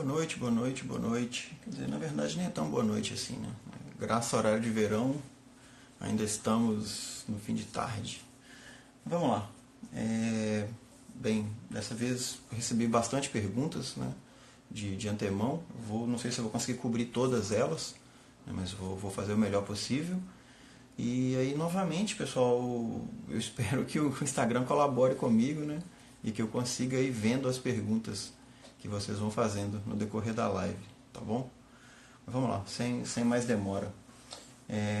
Boa noite, boa noite, boa noite. Quer dizer, na verdade nem é tão boa noite assim, né? Graças ao horário de verão, ainda estamos no fim de tarde. Vamos lá. Bem, dessa vez eu recebi bastante perguntas, né, de antemão. Não sei se eu vou conseguir cobrir todas elas, né, mas vou fazer o melhor possível. E aí, novamente, pessoal, eu espero que o Instagram colabore comigo, né? E que eu consiga ir vendo as perguntas que vocês vão fazendo no decorrer da live, tá bom? Mas vamos lá, sem mais demora.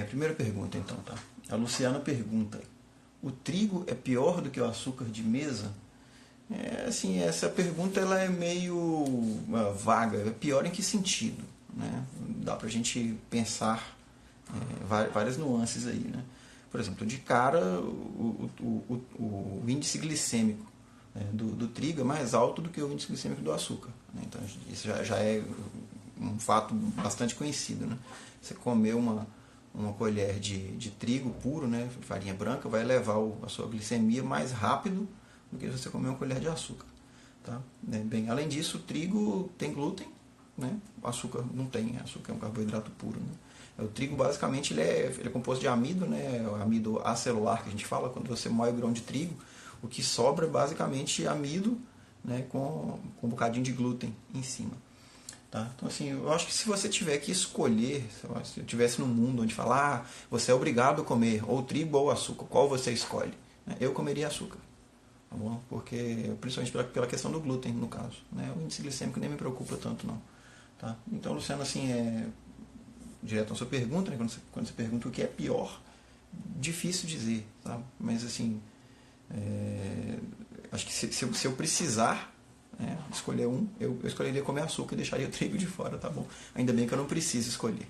Primeira pergunta, então, tá? A Luciana pergunta: o trigo é pior do que o açúcar de mesa? Assim, essa pergunta ela é meio vaga. É pior em que sentido, né? Dá pra gente pensar várias nuances aí, né? Por exemplo, de cara, o índice glicêmico do trigo é mais alto do que o índice glicêmico do açúcar, né? Então isso já é um fato bastante conhecido, né? Você comer uma colher de trigo puro, né, farinha branca, vai elevar a sua glicemia mais rápido do que você comer uma colher de açúcar, tá? Bem, além disso, o trigo tem glúten, né? O açúcar não tem, açúcar é um carboidrato puro, né? O trigo, basicamente, ele é composto de amido, né? O amido acelular que a gente fala, quando você moe o grão de trigo, o que sobra é basicamente amido, né? com um bocadinho de glúten em cima. Tá? Então, assim, eu acho que se você tiver que escolher, se eu estivesse num mundo onde falar, você é obrigado a comer ou trigo ou açúcar, qual você escolhe? Eu comeria açúcar, tá bom? Porque, principalmente pela questão do glúten, no caso, né? O índice glicêmico nem me preocupa tanto, não. Tá? Então, Luciano, assim, direto à sua pergunta, né? Quando você pergunta o que é pior, difícil dizer, tá? Mas assim, acho que se eu precisar escolher eu escolheria comer açúcar e deixaria o trigo de fora, tá bom? Ainda bem que eu não preciso escolher.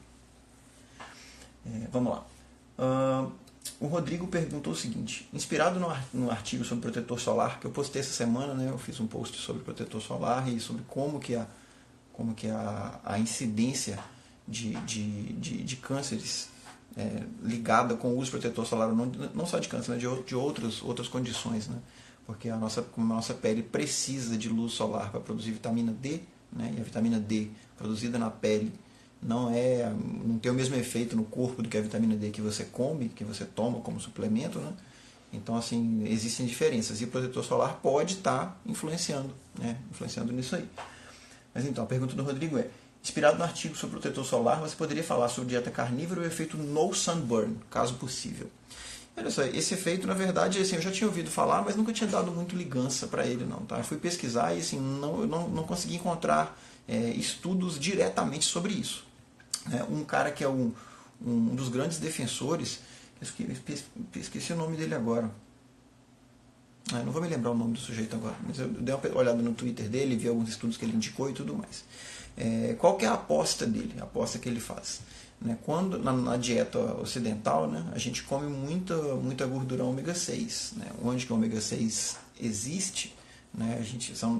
Vamos lá. O Rodrigo perguntou o seguinte: inspirado no artigo sobre protetor solar que eu postei essa semana, né? Eu fiz um post sobre protetor solar e sobre como que a incidência de cânceres ligada com o uso de protetor solar, não só de câncer, mas de outras condições, né? Porque como a nossa pele precisa de luz solar para produzir vitamina D, né? E a vitamina D produzida na pele não tem o mesmo efeito no corpo do que a vitamina D que você come, que você toma como suplemento, né? Então, assim, existem diferenças e o protetor solar pode estar influenciando nisso aí. Mas então, a pergunta do Rodrigo é: inspirado no artigo sobre protetor solar, você poderia falar sobre dieta carnívora e o efeito no sunburn, caso possível? Olha só, esse efeito, na verdade, assim, eu já tinha ouvido falar, mas nunca tinha dado muito ligança para ele, não. Tá? Eu fui pesquisar e assim, eu não consegui encontrar estudos diretamente sobre isso. Um cara que é um dos grandes defensores, esqueci o nome dele agora. Não vou me lembrar o nome do sujeito agora, mas eu dei uma olhada no Twitter dele, vi alguns estudos que ele indicou e tudo mais. Qual que é a aposta dele, a aposta que ele faz? Quando na dieta ocidental, né, a gente come muita gordura ômega 6. Né, onde que o ômega 6 existe, né,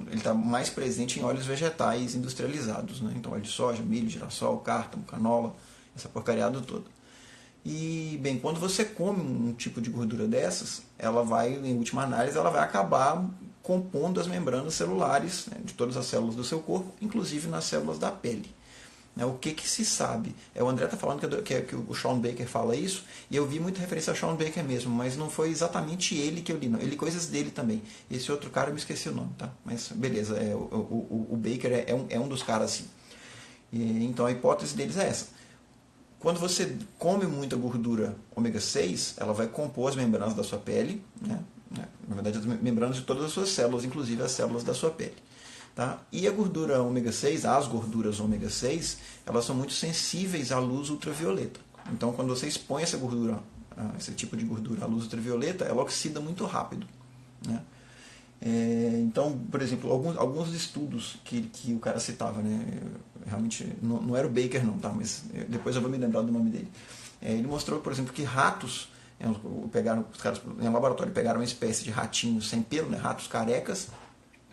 ele está mais presente em óleos vegetais industrializados. Né, então, óleo de soja, milho, girassol, cártamo, canola, essa porcariada toda. E, bem, quando você come um tipo de gordura dessas, ela vai, em última análise, ela vai acabar compondo as membranas celulares, né, de todas as células do seu corpo, inclusive nas células da pele. O que se sabe? O André está falando que o Shawn Baker fala isso, e eu vi muita referência ao Shawn Baker mesmo, mas não foi exatamente ele que eu li, não. Eu li coisas dele também. Esse outro cara eu me esqueci o nome, tá? Mas beleza, o Baker é um dos caras assim. Então a hipótese deles é essa. Quando você come muita gordura ômega 6, ela vai compor as membranas da sua pele, né? Na verdade, as membranas de todas as suas células, inclusive as células da sua pele. Tá? E a gordura ômega 6, as gorduras ômega 6, elas são muito sensíveis à luz ultravioleta. Então, quando você expõe essa gordura, esse tipo de gordura à luz ultravioleta, ela oxida muito rápido. Né? Então, por exemplo, alguns estudos que o cara citava, né? Realmente não era o Baker não, tá? Mas depois eu vou me lembrar do nome dele. Ele mostrou, por exemplo, que ratos, os caras em laboratório pegaram uma espécie de ratinhos sem pelo, né? Ratos carecas,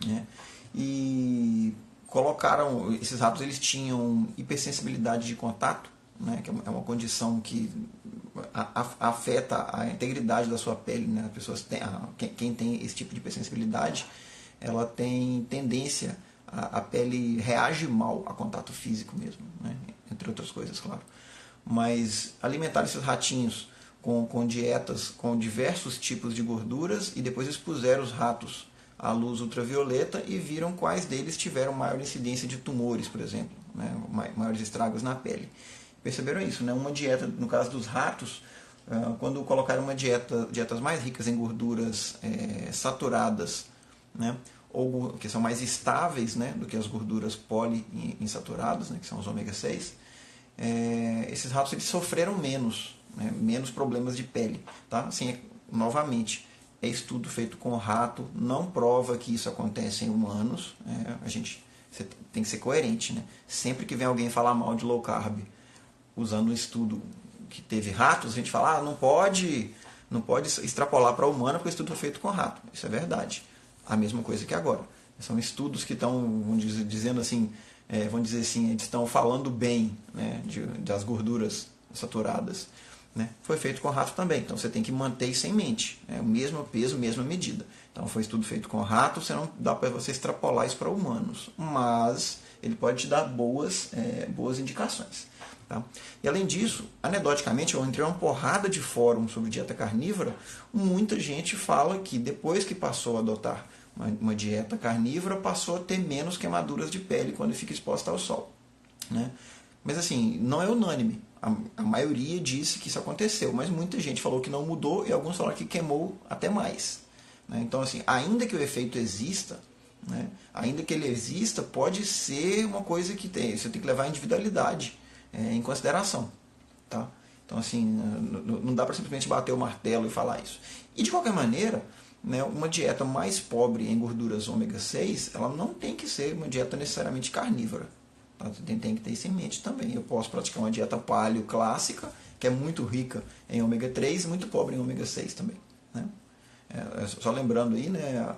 né? E colocaram, esses ratos eles tinham hipersensibilidade de contato, né? Que é uma condição que afeta a integridade da sua pele, né? As pessoas quem tem esse tipo de hipersensibilidade, ela tem tendência a pele reage mal a contato físico mesmo, né? Entre outras coisas, claro. Mas alimentar esses ratinhos com dietas com diversos tipos de gorduras e depois expuseram os ratos à luz ultravioleta e viram quais deles tiveram maior incidência de tumores, por exemplo, né? Maiores estragos na pele. Perceberam isso, né? Uma dieta, no caso dos ratos, quando colocaram dietas mais ricas em gorduras saturadas, né? Ou que são mais estáveis, né? Do que as gorduras poliinsaturadas, né? Que são os ômega 6, esses ratos eles sofreram menos, né? Menos problemas de pele. Tá? Assim, novamente, é estudo feito com rato, não prova que isso acontece em humanos. Você tem que ser coerente. Né? Sempre que vem alguém falar mal de low carb, usando um estudo que teve ratos, a gente fala, não pode extrapolar para humano porque o estudo foi feito com rato. Isso é verdade. A mesma coisa que agora. São estudos que estão, vamos dizer assim, eles estão falando bem, né, das gorduras saturadas. Né? Foi feito com rato também, então você tem que manter isso em mente. O mesmo peso, mesma medida. Então foi estudo feito com rato, você não dá para você extrapolar isso para humanos, mas ele pode te dar boas indicações. Tá? E além disso, anedoticamente, eu entrei uma porrada de fórum sobre dieta carnívora, muita gente fala que depois que passou a adotar uma dieta carnívora, passou a ter menos queimaduras de pele quando fica exposta ao sol. Né? Mas assim, não é unânime. A maioria disse que isso aconteceu, mas muita gente falou que não mudou e alguns falaram que queimou até mais. Né? Então, assim, ainda que o efeito exista, né, ainda que ele exista, pode ser uma coisa que você tem que levar a individualidade em consideração. Tá? Então, assim, não dá para simplesmente bater o martelo e falar isso. E de qualquer maneira, né, uma dieta mais pobre em gorduras ômega 6, ela não tem que ser uma dieta necessariamente carnívora. Tá? Você tem que ter isso em mente também. Eu posso praticar uma dieta paleo clássica, que é muito rica em ômega 3 e muito pobre em ômega 6 também. Né? Só lembrando aí, né,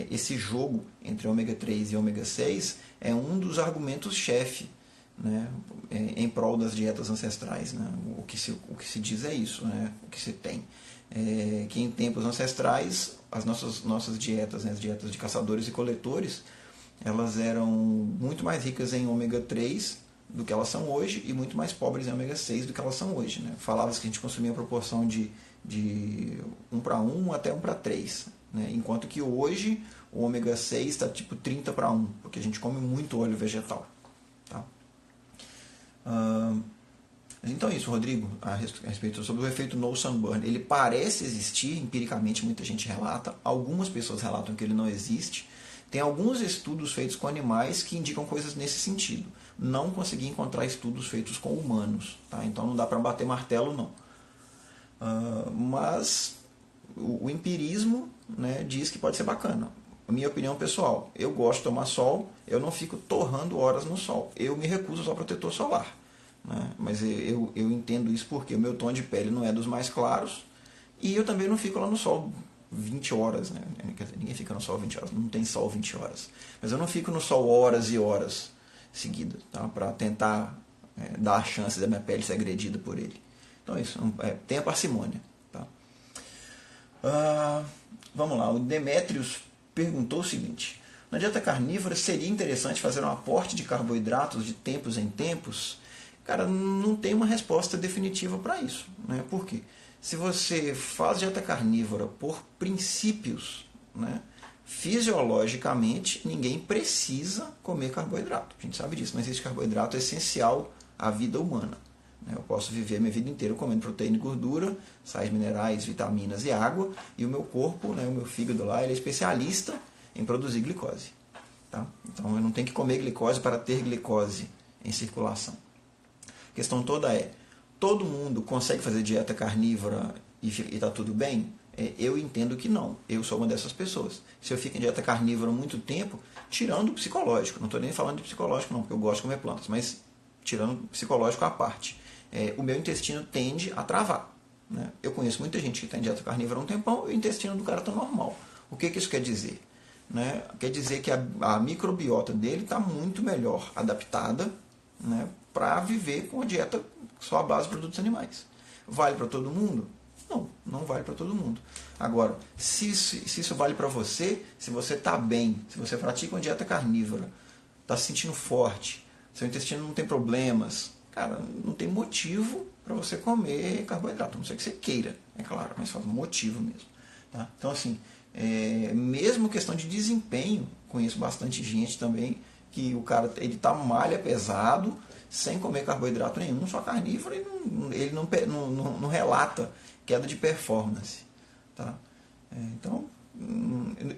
esse jogo entre ômega 3 e ômega 6 é um dos argumentos-chefe, né, em prol das dietas ancestrais. Né? O que se diz é isso, né? O que se tem. Que em tempos ancestrais, as nossas dietas, né, as dietas de caçadores e coletores, elas eram muito mais ricas em ômega 3 do que elas são hoje e muito mais pobres em ômega 6 do que elas são hoje. Né? Falava-se que a gente consumia a proporção de 1:1 até 1:3. Né? Enquanto que hoje o ômega 6 está tipo 30:1, porque a gente come muito óleo vegetal. Tá? Então é isso, Rodrigo, a respeito sobre o efeito no sunburn. Ele parece existir, empiricamente muita gente relata, algumas pessoas relatam que ele não existe. Tem alguns estudos feitos com animais que indicam coisas nesse sentido. Não consegui encontrar estudos feitos com humanos, tá? Então não dá para bater martelo, não. Mas o empirismo, né, diz que pode ser bacana. A minha opinião pessoal, eu gosto de tomar sol, eu não fico torrando horas no sol. Eu me recuso a usar protetor solar. Né? Mas eu entendo isso porque o meu tom de pele não é dos mais claros e eu também não fico lá no sol 20 horas. Né? Ninguém fica no sol 20 horas, não tem sol 20 horas. Mas eu não fico no sol horas e horas seguidas, tá? Para tentar dar a chance da minha pele ser agredida por ele. Então é isso, tenha parcimônia. Tá? Vamos lá, o Demetrius perguntou o seguinte: na dieta carnívora seria interessante fazer um aporte de carboidratos de tempos em tempos? Cara, não tem uma resposta definitiva para isso. Né? Por quê? Se você faz dieta carnívora por princípios, né, fisiologicamente, ninguém precisa comer carboidrato. A gente sabe disso, não existe carboidrato essencial à vida humana. Né? Eu posso viver minha vida inteira comendo proteína e gordura, sais minerais, vitaminas e água, e o meu corpo, né, o meu fígado lá, ele é especialista em produzir glicose. Tá? Então eu não tenho que comer glicose para ter glicose em circulação. A questão toda é, todo mundo consegue fazer dieta carnívora e está tudo bem? Eu entendo que não. Eu sou uma dessas pessoas. Se eu fico em dieta carnívora muito tempo, tirando o psicológico, não estou nem falando de psicológico não, porque eu gosto de comer plantas, mas tirando o psicológico à parte, o meu intestino tende a travar. Né? Eu conheço muita gente que está em dieta carnívora há um tempão e o intestino do cara está normal. O que isso quer dizer? Né? Quer dizer que a microbiota dele está muito melhor adaptada, né, para viver com a dieta só à base de produtos animais. Vale para todo mundo? Não, não vale para todo mundo. Agora, se isso vale para você, se você está bem, se você pratica uma dieta carnívora, está se sentindo forte, seu intestino não tem problemas, cara, não tem motivo para você comer carboidrato, a não ser que você queira, é claro, mas faz um motivo mesmo. Tá? Então, assim, mesmo questão de desempenho, conheço bastante gente também que o cara ele malha pesado, sem comer carboidrato nenhum, só carnívoro, e ele não relata queda de performance. Tá? Então,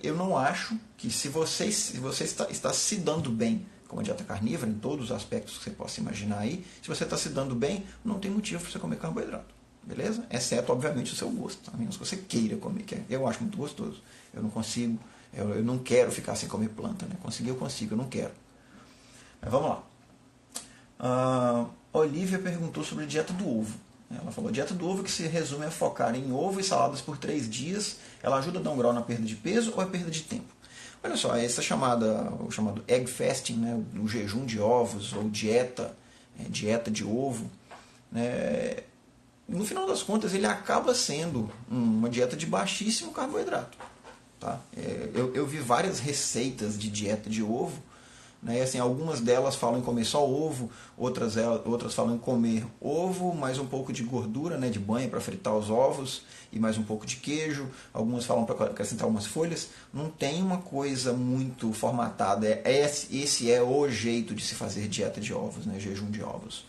eu não acho que se você está se dando bem com a dieta carnívora, em todos os aspectos que você possa imaginar aí, se você está se dando bem, não tem motivo para você comer carboidrato. Beleza? Exceto, obviamente, o seu gosto. A menos que você queira comer. Eu acho muito gostoso. Eu não consigo, eu não quero ficar sem comer planta. Né? Conseguir eu consigo, eu não quero. Mas vamos lá. Olivia perguntou sobre a dieta do ovo. Ela falou, dieta do ovo que se resume a focar em ovo e saladas por 3 dias, ela ajuda a dar um grau na perda de peso ou é perda de tempo? Olha só, essa o chamado egg fasting, né, o jejum de ovos ou dieta de ovo, né, no final das contas ele acaba sendo uma dieta de baixíssimo carboidrato. Tá? Eu vi várias receitas de dieta de ovo, né? Assim, algumas delas falam em comer só ovo, outras falam em comer ovo, mais um pouco de gordura, né, de banha para fritar os ovos e mais um pouco de queijo. Algumas falam para acrescentar umas folhas. Não tem uma coisa muito formatada. Esse é o jeito de se fazer dieta de ovos, né, jejum de ovos.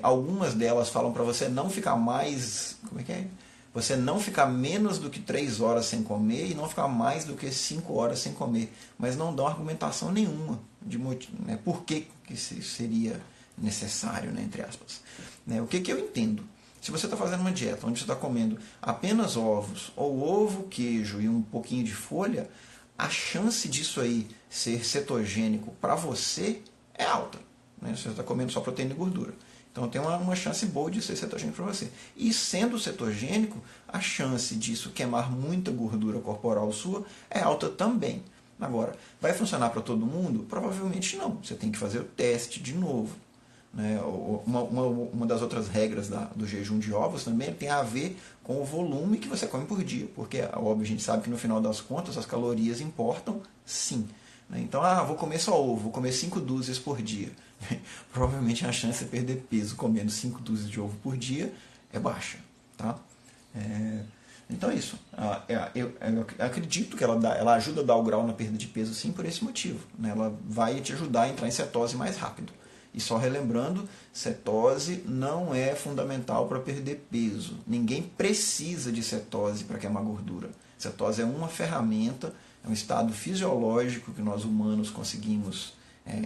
Algumas delas falam para você não ficar mais... Como é que é? Você não ficar menos do que 3 horas sem comer e não ficar mais do que 5 horas sem comer. Mas não dão argumentação nenhuma de né, por que isso seria necessário, né, entre aspas. Né, o que eu entendo? Se você está fazendo uma dieta onde você está comendo apenas ovos, ou ovo, queijo e um pouquinho de folha, a chance disso aí ser cetogênico para você é alta. Né? Você está comendo só proteína e gordura. Então tem uma chance boa de ser cetogênico para você. E sendo cetogênico, a chance disso queimar muita gordura corporal sua é alta também. Agora, vai funcionar para todo mundo? Provavelmente não. Você tem que fazer o teste de novo. Né? Uma das outras regras do jejum de ovos também tem a ver com o volume que você come por dia. Porque, óbvio, a gente sabe que no final das contas as calorias importam sim. Então, vou comer só ovo, vou comer 5 dúzias por dia. Provavelmente a chance de perder peso comendo 5 dúzias de ovo por dia é baixa. Tá? Então é isso. Eu acredito que ela ajuda a dar o grau na perda de peso sim por esse motivo. Né? Ela vai te ajudar a entrar em cetose mais rápido. E só relembrando, cetose não é fundamental para perder peso. Ninguém precisa de cetose para queimar gordura. Cetose é uma ferramenta, é um estado fisiológico que nós humanos conseguimos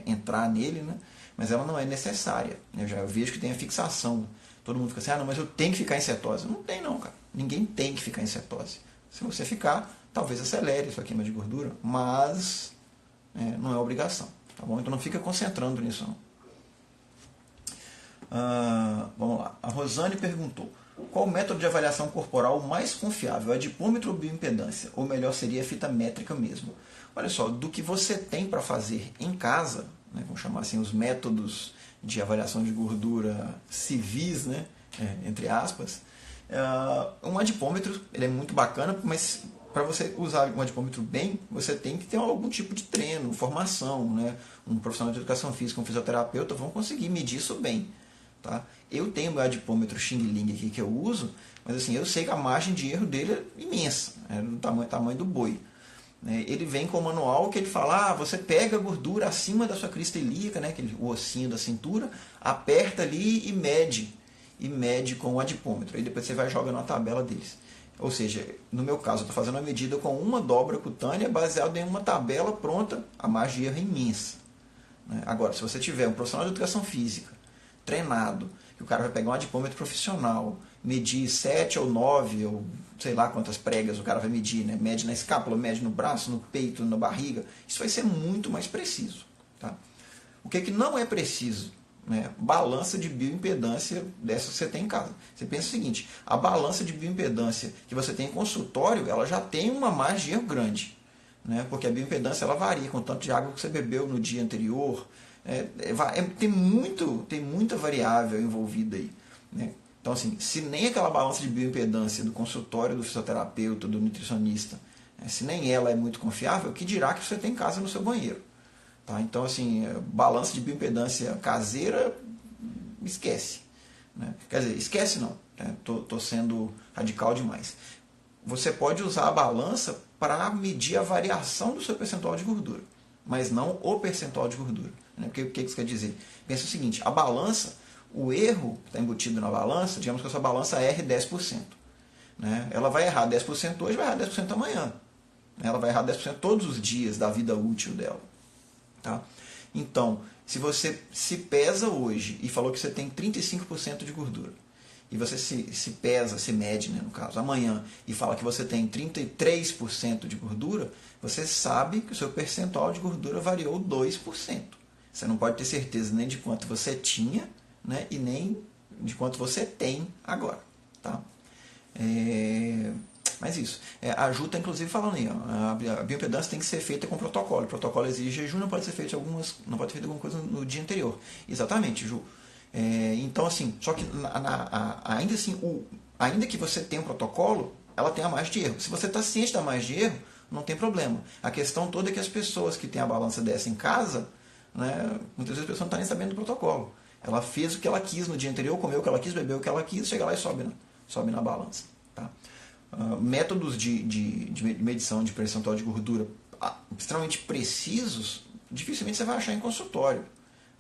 entrar nele, né? Mas ela não é necessária. Eu já vejo que tem a fixação. Todo mundo fica assim, não, mas eu tenho que ficar em cetose. Não tem não, cara. Ninguém tem que ficar em cetose. Se você ficar, talvez acelere sua queima de gordura, mas não é obrigação. Tá bom? Então não fica concentrando nisso não. Vamos lá. A Rosane perguntou, qual o método de avaliação corporal mais confiável? Adipômetro ou bioimpedância? Ou melhor seria a fita métrica mesmo? Olha só, do que você tem para fazer em casa, né, vamos chamar assim os métodos de avaliação de gordura civis, né, entre aspas, um adipômetro ele é muito bacana, mas para você usar um adipômetro bem, você tem que ter algum tipo de treino, formação, né? Um profissional de educação física, um fisioterapeuta vão conseguir medir isso bem. Tá? Eu tenho meu adipômetro Xing Ling aqui que eu uso, mas assim, eu sei que a margem de erro dele é imensa, do tamanho do boi. Ele vem com o manual que ele fala, você pega a gordura acima da sua crista ilíaca, né, o ossinho da cintura, aperta ali e mede com o adipômetro. Aí depois você vai jogando na tabela deles. Ou seja, no meu caso, eu estou fazendo a medida com uma dobra cutânea baseada em uma tabela pronta, a margem de erro é imensa. Agora, se você tiver um profissional de educação física, treinado, que o cara vai pegar um adipômetro profissional, medir 7 ou 9, ou sei lá quantas pregas o cara vai medir, né? Mede na escápula, mede no braço, no peito, na barriga, isso vai ser muito mais preciso. Tá? O que não é preciso? Né? Balança de bioimpedância dessa que você tem em casa. Você pensa o seguinte, a balança de bioimpedância que você tem em consultório, ela já tem uma margem de erro grande. Né? Porque a bioimpedância ela varia com o tanto de água que você bebeu no dia anterior. Tem muita variável envolvida aí. Né? Então, assim, se nem aquela balança de bioimpedância do consultório do fisioterapeuta, do nutricionista, se nem ela é muito confiável, que dirá que você tem em casa no seu banheiro. Tá? Então, assim, balança de bioimpedância caseira, esquece. Né? Quer dizer, esquece não. Estou sendo radical demais. Você pode usar a balança para medir a variação do seu percentual de gordura, mas não o percentual de gordura. Né? Porque o que isso quer dizer? Pensa o seguinte, a balança, o erro que está embutido na balança, digamos que a sua balança erre 10%. Né? Ela vai errar 10% hoje, vai errar 10% amanhã. Ela vai errar 10% todos os dias da vida útil dela. Tá? Então, se você se pesa hoje e falou que você tem 35% de gordura, e você se pesa, se mede, né, no caso, amanhã, e fala que você tem 33% de gordura, você sabe que o seu percentual de gordura variou 2%. Você não pode ter certeza nem de quanto você tinha, né, e nem de quanto você tem agora. Tá? Mas isso. A Ju está inclusive falando aí, ó, a bioimpedância tem que ser feita com protocolo. O protocolo exige jejum, não pode ser feito não pode ser feito alguma coisa no dia anterior. Exatamente, Ju. Então, assim, só que ainda assim, ainda que você tenha um protocolo, ela tem a margem de erro. Se você está ciente da margem de erro, não tem problema. A questão toda é que as pessoas que têm a balança dessa em casa, né, muitas vezes a pessoa não está nem sabendo do protocolo. Ela fez o que ela quis no dia anterior, comeu o que ela quis, bebeu o que ela quis, chega lá e sobe na balança. Tá? Métodos de medição de percentual de gordura extremamente precisos, dificilmente você vai achar em consultório.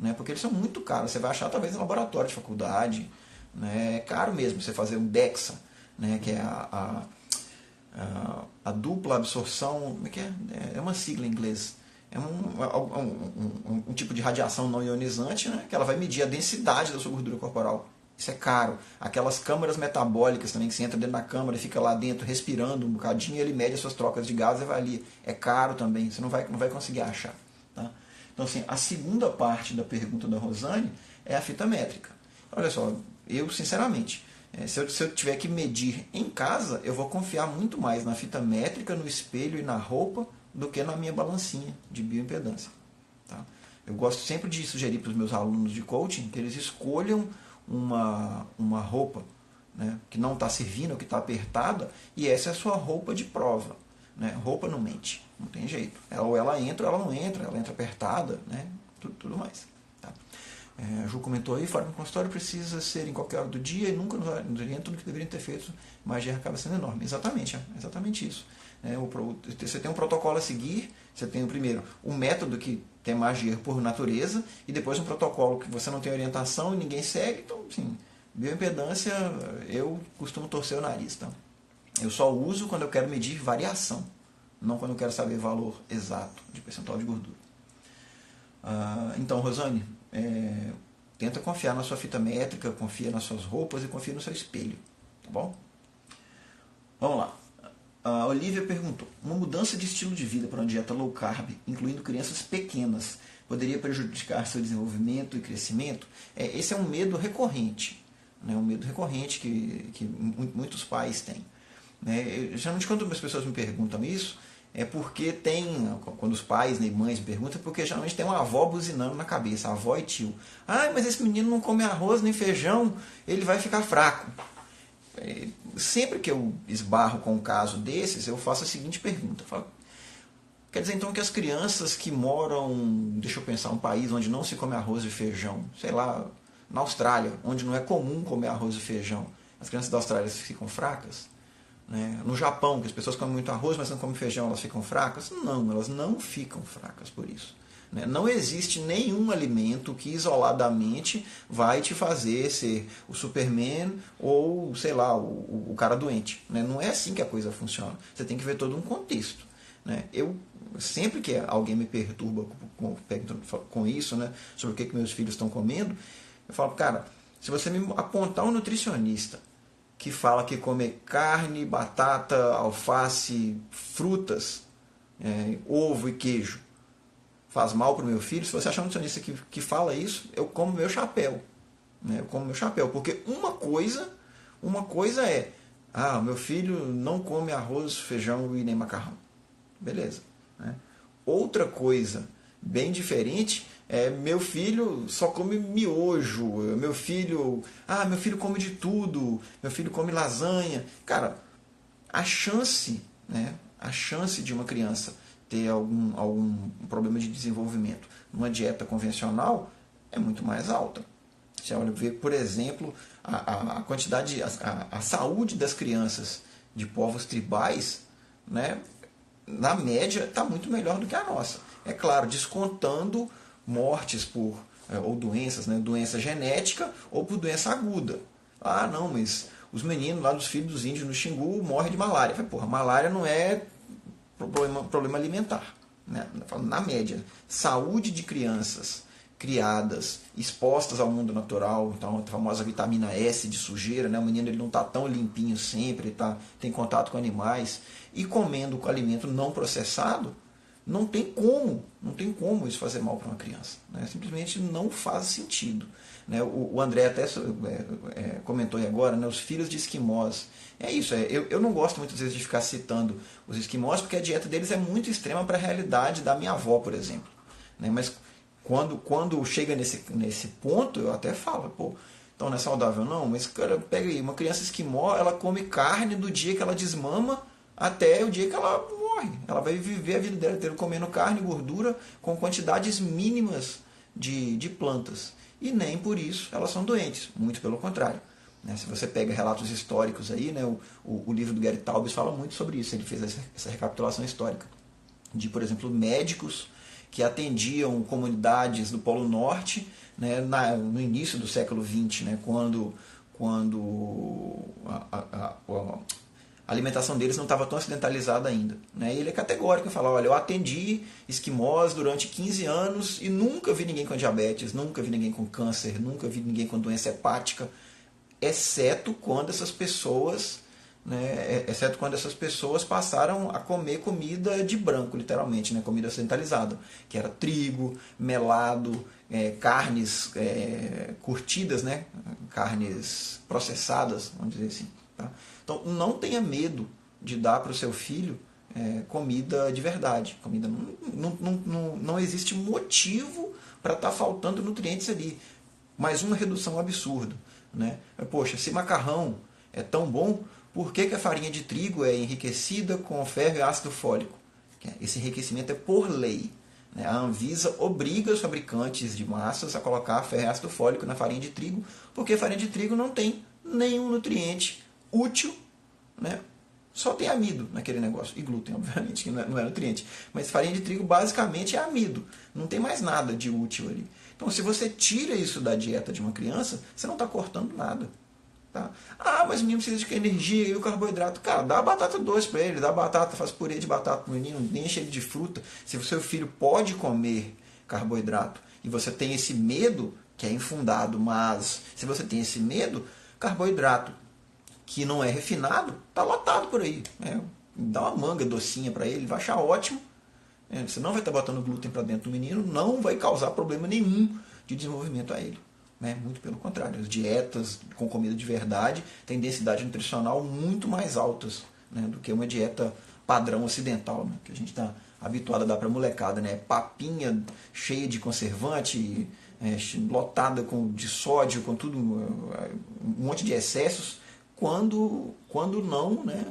Né, porque eles são muito caros. Você vai achar talvez em laboratório de faculdade. Né, é caro mesmo você fazer um DEXA, né, que é a dupla absorção. Como é que é? É uma sigla em inglês. É um tipo de radiação não ionizante, né, que ela vai medir a densidade da sua gordura corporal. Isso é caro. Aquelas câmaras metabólicas também, que você entra dentro da câmara e fica lá dentro respirando um bocadinho e ele mede as suas trocas de gases e avalia. É caro também. Você não vai conseguir achar. Tá? Então, assim, a segunda parte da pergunta da Rosane é a fita métrica. Olha só, eu, sinceramente, se eu tiver que medir em casa, eu vou confiar muito mais na fita métrica, no espelho e na roupa do que na minha balancinha de bioimpedância. Tá? Eu gosto sempre de sugerir para os meus alunos de coaching que eles escolham uma roupa, né, que não está servindo, que está apertada, e essa é a sua roupa de prova. Né? Roupa não mente, não tem jeito. Ou ela entra ou ela não entra, ela entra apertada, né? Tudo mais. Tá? A Ju comentou aí, fora do consultório precisa ser em qualquer hora do dia e nunca nos orienta no que deveriam ter feito, mas já acaba sendo enorme. Exatamente, exatamente isso. Você tem um protocolo a seguir, você tem primeiro um método que tem margem de erro por natureza, e depois um protocolo que você não tem orientação e ninguém segue. Então, assim, bioimpedância, eu costumo torcer o nariz. Tá? Eu só uso quando eu quero medir variação, não quando eu quero saber valor exato de percentual de gordura. Então, Rosane, tenta confiar na sua fita métrica, confia nas suas roupas e confia no seu espelho. Tá bom? Vamos lá. A Olivia perguntou, uma mudança de estilo de vida para uma dieta low carb, incluindo crianças pequenas, poderia prejudicar seu desenvolvimento e crescimento? Esse é um medo recorrente, né? Um medo recorrente que muitos pais têm. Geralmente quando as pessoas me perguntam isso, é porque quando os pais e mães me perguntam, é porque geralmente tem uma avó buzinando na cabeça, avó e tio. Mas esse menino não come arroz nem feijão, ele vai ficar fraco. Sempre que eu esbarro com um caso desses, eu faço a seguinte pergunta. Quer dizer então que as crianças que moram, deixa eu pensar, um país onde não se come arroz e feijão, sei lá, na Austrália, onde não é comum comer arroz e feijão, as crianças da Austrália ficam fracas? Né? No Japão, que as pessoas comem muito arroz, mas não comem feijão, elas ficam fracas? Não, elas não ficam fracas por isso. Né? Não existe nenhum alimento que isoladamente vai te fazer ser o Superman ou, sei lá, o cara doente. Né? Não é assim que a coisa funciona. Você tem que ver todo um contexto. Né? Eu, sempre que alguém me perturba com isso, né, sobre o que meus filhos estão comendo, eu falo, cara, se você me apontar um nutricionista que fala que comer carne, batata, alface, frutas, ovo e queijo faz mal para o meu filho, se você achar um nutricionista que fala isso, eu como meu chapéu. Né? Eu como meu chapéu, porque uma coisa é, meu filho não come arroz, feijão e nem macarrão. Beleza. Né? Outra coisa bem diferente é, meu filho só come miojo, meu filho come de tudo, meu filho come lasanha. Cara, a chance de uma criança ter algum problema de desenvolvimento numa dieta convencional é muito mais alta. Você olha ver, por exemplo, a quantidade, a saúde das crianças de povos tribais, né, na média, está muito melhor do que a nossa. É claro, descontando mortes por ou doenças, né, doença genética ou por doença aguda. Ah, não, mas os meninos lá dos filhos dos índios no Xingu morrem de malária. Porra, malária não é problema alimentar. Né? Na média, saúde de crianças criadas, expostas ao mundo natural, então a famosa vitamina S de sujeira, né? O menino ele não está tão limpinho sempre, ele tem contato com animais, e comendo alimento não processado, não tem como isso fazer mal para uma criança. Né? Simplesmente não faz sentido. Né? O André até comentou aí agora, né? Os filhos de esquimós. É isso, eu não gosto muitas vezes de ficar citando os esquimós, porque a dieta deles é muito extrema para a realidade da minha avó, por exemplo. Né? Mas quando chega nesse ponto, eu até falo, pô, então não é saudável não, mas cara, pega aí, uma criança esquimó, ela come carne do dia que ela desmama até o dia que ela morre. Ela vai viver a vida dela inteira comendo carne e gordura com quantidades mínimas de plantas. E nem por isso elas são doentes, muito pelo contrário. Né? Se você pega relatos históricos aí, né, o livro do Gary Taubes fala muito sobre isso, ele fez essa recapitulação histórica de, por exemplo, médicos que atendiam comunidades do Polo Norte, né, no início do século XX, né, quando a alimentação deles não estava tão ocidentalizada ainda. Né, e ele é categórico e fala, olha, eu atendi esquimós durante 15 anos e nunca vi ninguém com diabetes, nunca vi ninguém com câncer, nunca vi ninguém com doença hepática, exceto quando essas pessoas... Né, exceto quando essas pessoas passaram a comer comida de branco, literalmente, né, comida ocidentalizada, que era trigo, melado, carnes curtidas, né, carnes processadas, vamos dizer assim. Tá? Então, não tenha medo de dar para o seu filho comida de verdade. Comida não existe motivo para estar faltando nutrientes ali. Mas uma redução absurda. Né? Poxa, se macarrão é tão bom, por que a farinha de trigo é enriquecida com ferro e ácido fólico? Esse enriquecimento é por lei. A Anvisa obriga os fabricantes de massas a colocar ferro e ácido fólico na farinha de trigo, porque a farinha de trigo não tem nenhum nutriente útil, né? Só tem amido naquele negócio. E glúten, obviamente, que não é nutriente. Mas farinha de trigo basicamente é amido. Não tem mais nada de útil ali. Então, se você tira isso da dieta de uma criança, você não está cortando nada. Tá? Ah, mas o menino precisa de energia e o carboidrato. Cara, dá batata doce para ele, dá batata, faz purê de batata para o menino, enche ele de fruta. Se o seu filho pode comer carboidrato e você tem esse medo, que é infundado, mas se você tem esse medo, carboidrato que não é refinado, tá lotado por aí. Né? Dá uma manga docinha para ele, vai achar ótimo. Você não vai estar botando glúten para dentro do menino, não vai causar problema nenhum de desenvolvimento a ele. Né? Muito pelo contrário, as dietas com comida de verdade têm densidade nutricional muito mais altas, né, do que uma dieta padrão ocidental, né, que a gente está habituado a dar para a molecada. Né? Papinha cheia de conservante, lotada de sódio, com tudo, um monte de excessos, quando não, né?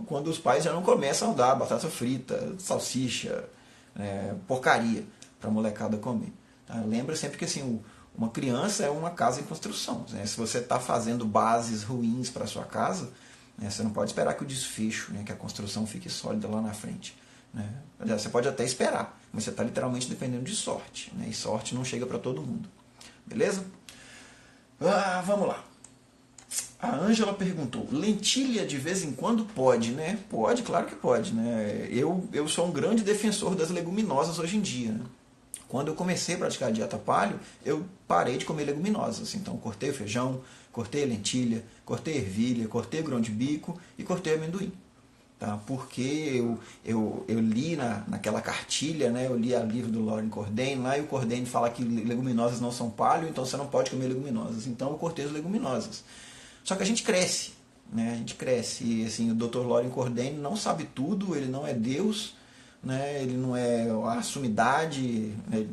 quando os pais já não começam a dar batata frita, salsicha, porcaria para a molecada comer. Tá? Lembra sempre que assim, uma criança é uma casa em construção. Né? Se você está fazendo bases ruins para a sua casa, né, você não pode esperar que o desfecho, né, que a construção fique sólida lá na frente. Né? Você pode até esperar, mas você está literalmente dependendo de sorte. Né? E sorte não chega para todo mundo. Beleza? Vamos lá. A Ângela perguntou, lentilha de vez em quando pode, né? Pode, claro que pode. Né? Eu sou um grande defensor das leguminosas hoje em dia. Né? Quando eu comecei a praticar a dieta paleo, eu parei de comer leguminosas. Então, cortei o feijão, cortei a lentilha, cortei a ervilha, cortei o grão de bico e cortei o amendoim. Tá? Porque eu li naquela cartilha, né? Eu li o livro do Loren Cordain, lá e o Cordain fala que leguminosas não são paleo, então você não pode comer leguminosas. Então, eu cortei as leguminosas. Só que a gente cresce. Né? A gente cresce. E assim, o Dr. Loren Cordain não sabe tudo, ele não é Deus, né? Ele não é a sumidade. Né?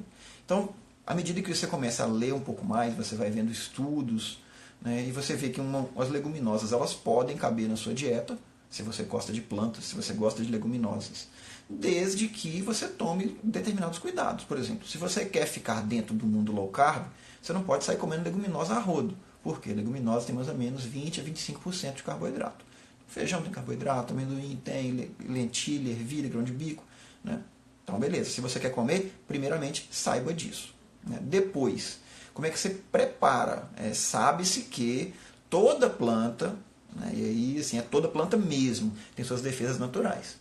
Então, à medida que você começa a ler um pouco mais, você vai vendo estudos, né? E você vê que as leguminosas elas podem caber na sua dieta, se você gosta de plantas, se você gosta de leguminosas, desde que você tome determinados cuidados. Por exemplo, se você quer ficar dentro do mundo low carb, você não pode sair comendo leguminosa a rodo, porque leguminosa tem mais ou menos 20 a 25% de carboidrato. Feijão tem carboidrato, amendoim tem, lentilha, ervilha, grão de bico, né? Então, beleza. Se você quer comer, primeiramente, saiba disso, né? Depois, como é que você prepara? Sabe-se que toda planta, né, e aí assim, é toda planta mesmo, tem suas defesas naturais.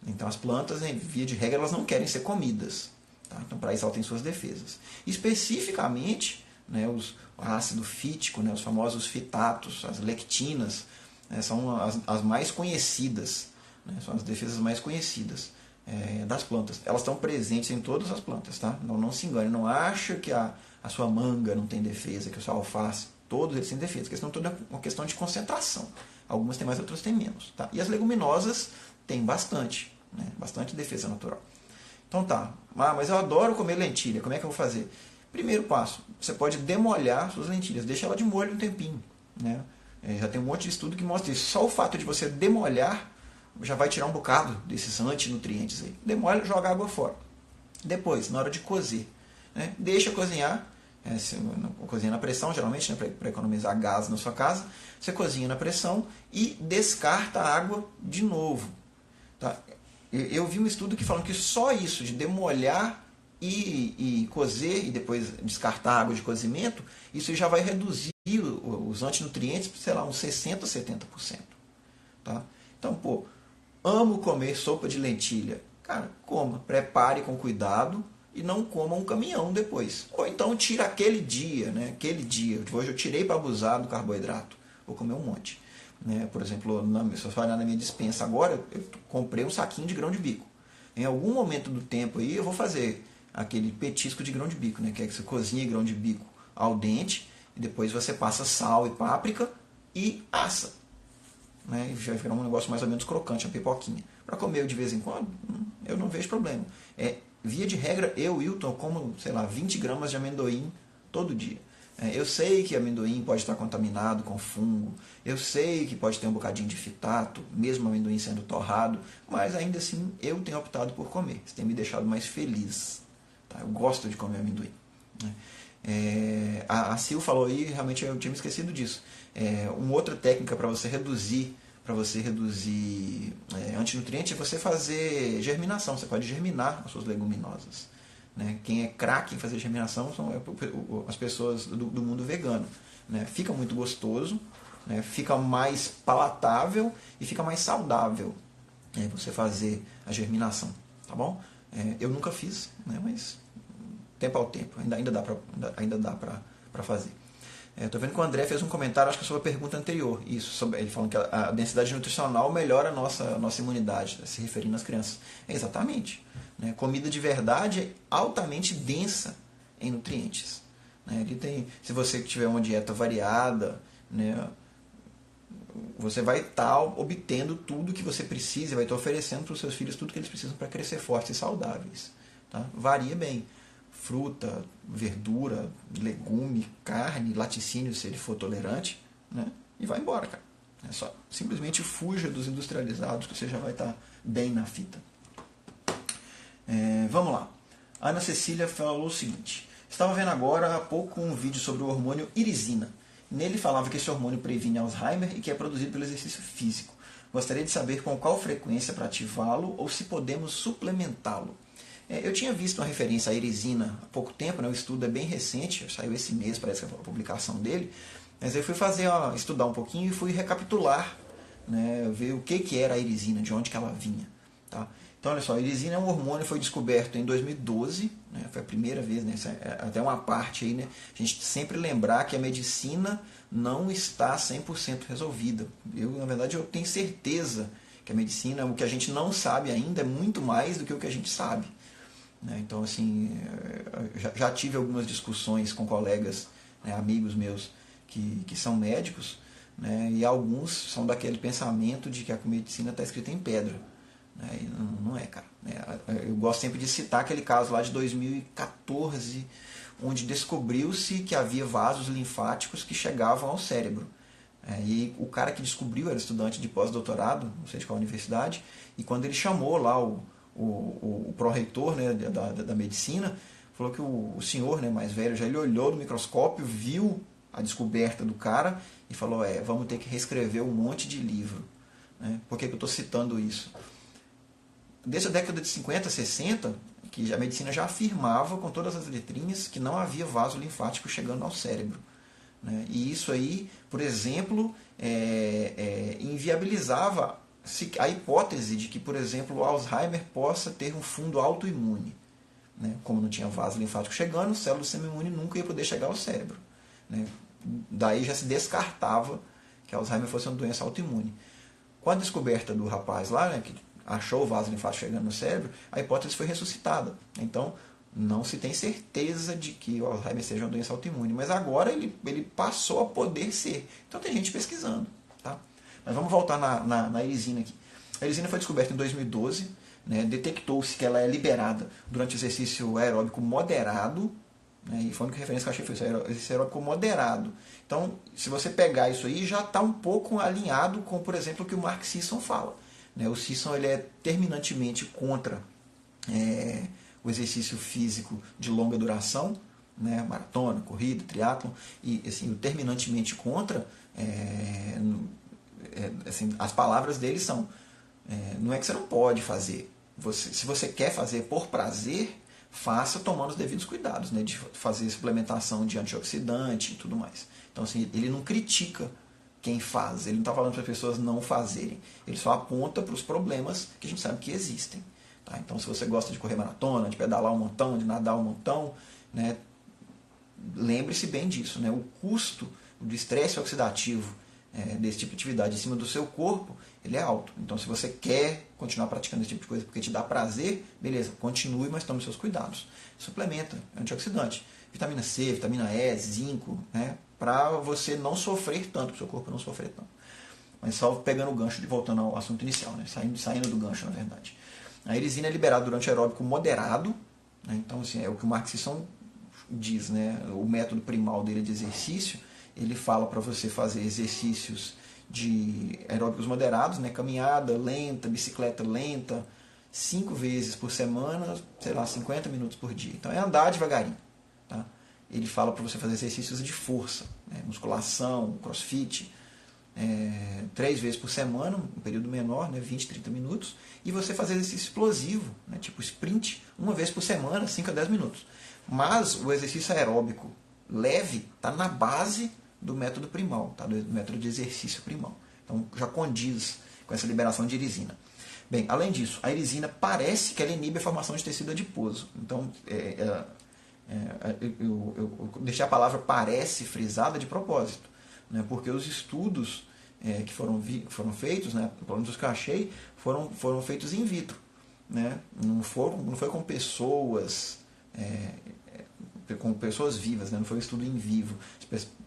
Então, as plantas, em via de regra, elas não querem ser comidas. Tá? Então, para isso, ela tem suas defesas. Especificamente, né, o ácido fítico, né, os famosos fitatos, as lectinas, né, são as mais conhecidas, né, são as defesas mais conhecidas das plantas. Elas estão presentes em todas as plantas, tá? Não se engane, não acha que a sua manga não tem defesa, que o seu alface, todos eles têm defesa. A questão toda é uma questão de concentração. Algumas têm mais, outras têm menos. Tá? E as leguminosas têm bastante, né? Bastante defesa natural. Então tá, mas eu adoro comer lentilha, como é que eu vou fazer? Primeiro passo, você pode demolhar suas lentilhas, deixa ela de molho um tempinho, né? Já tem um monte de estudo que mostra isso. Só o fato de você demolhar já vai tirar um bocado desses antinutrientes aí. Demolha, joga a água fora. Depois, na hora de cozer, né? Deixa cozinhar, cozinha na pressão, geralmente, né? Para economizar gás na sua casa, você cozinha na pressão e descarta a água de novo. Tá? Eu vi um estudo que falam que só isso, de demolhar e cozer e depois descartar a água de cozimento, isso já vai reduzir os antinutrientes, sei lá, uns 60% a 70%. Tá? Então, amo comer sopa de lentilha. Cara, coma, prepare com cuidado e não coma um caminhão depois. Ou então tira aquele dia, né? Aquele dia. Hoje eu tirei para abusar do carboidrato. Vou comer um monte. Né? Por exemplo, se eu olhar na minha despensa agora, eu comprei um saquinho de grão de bico. Em algum momento do tempo aí eu vou fazer aquele petisco de grão de bico, né? Que é que você cozinha grão de bico ao dente e depois você passa sal e páprica e assa. Né? E já vai ficar um negócio mais ou menos crocante, uma pipoquinha. Para comer de vez em quando, eu não vejo problema. Via de regra, Wilton, como, sei lá, 20 gramas de amendoim todo dia. Eu sei que amendoim pode estar contaminado com fungo, eu sei que pode ter um bocadinho de fitato, mesmo amendoim sendo torrado, mas ainda assim eu tenho optado por comer. Isso tem me deixado mais feliz. Tá? Eu gosto de comer amendoim. Né? A Sil falou aí, realmente eu tinha me esquecido disso. Uma outra técnica para você reduzir antinutriente é você fazer germinação. Você pode germinar as suas leguminosas. Né? Quem é craque em fazer germinação são as pessoas do mundo vegano. Né? Fica muito gostoso, né? Fica mais palatável e fica mais saudável você fazer a germinação. Tá bom? Eu nunca fiz, né? Mas tempo ao tempo, ainda dá para fazer. Estou vendo que o André fez um comentário, acho que sobre a pergunta anterior. Ele falando que a densidade nutricional melhora a nossa imunidade, se referindo às crianças. Exatamente. Né? Comida de verdade é altamente densa em nutrientes. Né? Se você tiver uma dieta variada, né, você vai estar obtendo tudo que você precisa, vai estar oferecendo para os seus filhos tudo que eles precisam para crescer fortes e saudáveis. Tá? Varia bem. Fruta, verdura, legume, carne, laticínio, se ele for tolerante, né? E vai embora, cara. Simplesmente fuja dos industrializados que você já vai estar bem na fita. Vamos lá. A Ana Cecília falou o seguinte: estava vendo agora há pouco um vídeo sobre o hormônio irisina. Nele falava que esse hormônio previne Alzheimer e que é produzido pelo exercício físico. Gostaria de saber com qual frequência para ativá-lo ou se podemos suplementá-lo. Eu tinha visto uma referência à irisina há pouco tempo, né? O estudo é bem recente, saiu esse mês, parece que a publicação dele, mas eu fui estudar um pouquinho e fui recapitular, né? Ver o que era a irisina, de onde que ela vinha. Tá? Então, olha só, a irisina é um hormônio que foi descoberto em 2012, né? Foi a primeira vez, né? Até uma parte aí, né? A gente sempre lembrar que a medicina não está 100% resolvida. Na verdade, eu tenho certeza que a medicina, o que a gente não sabe ainda, é muito mais do que o que a gente sabe. Então, assim, já tive algumas discussões com colegas, né, amigos meus que são médicos, né, e alguns são daquele pensamento de que a medicina está escrita em pedra. Né, e não é, cara. Eu gosto sempre de citar aquele caso lá de 2014, onde descobriu-se que havia vasos linfáticos que chegavam ao cérebro. E o cara que descobriu era estudante de pós-doutorado, não sei de qual universidade, e quando ele chamou lá o pró-reitor, né, da medicina, falou que o senhor, né, mais velho, já ele olhou no microscópio, viu a descoberta do cara e falou, vamos ter que reescrever um monte de livro. Né? Por que eu estou citando isso? Desde a década de 50, 60, que a medicina já afirmava com todas as letrinhas que não havia vaso linfático chegando ao cérebro. Né? E isso aí, por exemplo, inviabilizava a hipótese de que, por exemplo, o Alzheimer possa ter um fundo autoimune. Né? Como não tinha vaso linfático chegando, o célula do sistema imune nunca ia poder chegar ao cérebro. Né? Daí já se descartava que Alzheimer fosse uma doença autoimune. Com a descoberta do rapaz lá, né, que achou o vaso linfático chegando no cérebro, a hipótese foi ressuscitada. Então, não se tem certeza de que o Alzheimer seja uma doença autoimune, mas agora ele passou a poder ser. Então tem gente pesquisando. Tá? Mas vamos voltar na erisina aqui. A erisina foi descoberta em 2012, né, detectou-se que ela é liberada durante exercício aeróbico moderado, né, e foi a única referência que eu achei foi exercício aeróbico moderado. Então, se você pegar isso aí, já está um pouco alinhado com, por exemplo, o que o Mark Sisson fala. Né? O Sisson ele é terminantemente contra o exercício físico de longa duração, né? Maratona, corrida, triatlon, e assim, o terminantemente contra, assim, as palavras dele são, não é que você não pode fazer, se você quer fazer por prazer, faça tomando os devidos cuidados, né? De fazer suplementação de antioxidante e tudo mais. Então, assim, ele não critica quem faz, ele não está falando para as pessoas não fazerem, ele só aponta para os problemas que a gente sabe que existem. Tá? Então, se você gosta de correr maratona, de pedalar um montão, de nadar um montão, né, lembre-se bem disso. Né? O custo do estresse oxidativo desse tipo de atividade em cima do seu corpo, ele é alto. Então, se você quer continuar praticando esse tipo de coisa porque te dá prazer, beleza, continue, mas tome seus cuidados. Suplementa, antioxidante, vitamina C, vitamina E, zinco, né, para você não sofrer tanto, para o seu corpo não sofrer tanto. Mas só pegando o gancho, voltando ao assunto inicial, né, saindo do gancho, na verdade. A erisina é liberada durante aeróbico moderado, né, então assim, é o que o Mark Sisson diz, né, o método primal dele de exercício, ele fala para você fazer exercícios de aeróbicos moderados, né, caminhada lenta, bicicleta lenta, 5 vezes por semana, sei lá, 50 minutos por dia. Então é andar devagarinho. Tá? Ele fala para você fazer exercícios de força, né, musculação, crossfit, 3 vezes por semana, um período menor, né, 20, 30 minutos, e você fazer exercício explosivo, né, tipo sprint, 1 vez por semana, 5 a 10 minutos. Mas o exercício aeróbico leve está na base do método primal, tá? Do método de exercício primal. Então já condiz com essa liberação de erisina. Bem, além disso, a erisina parece que ela inibe a formação de tecido adiposo. Então, eu deixei a palavra parece frisada de propósito, né? Porque os estudos que foram feitos, né, pelo menos os que eu achei, foram feitos in vitro. Né? Não foi com pessoas vivas, né? Não foi um estudo em vivo.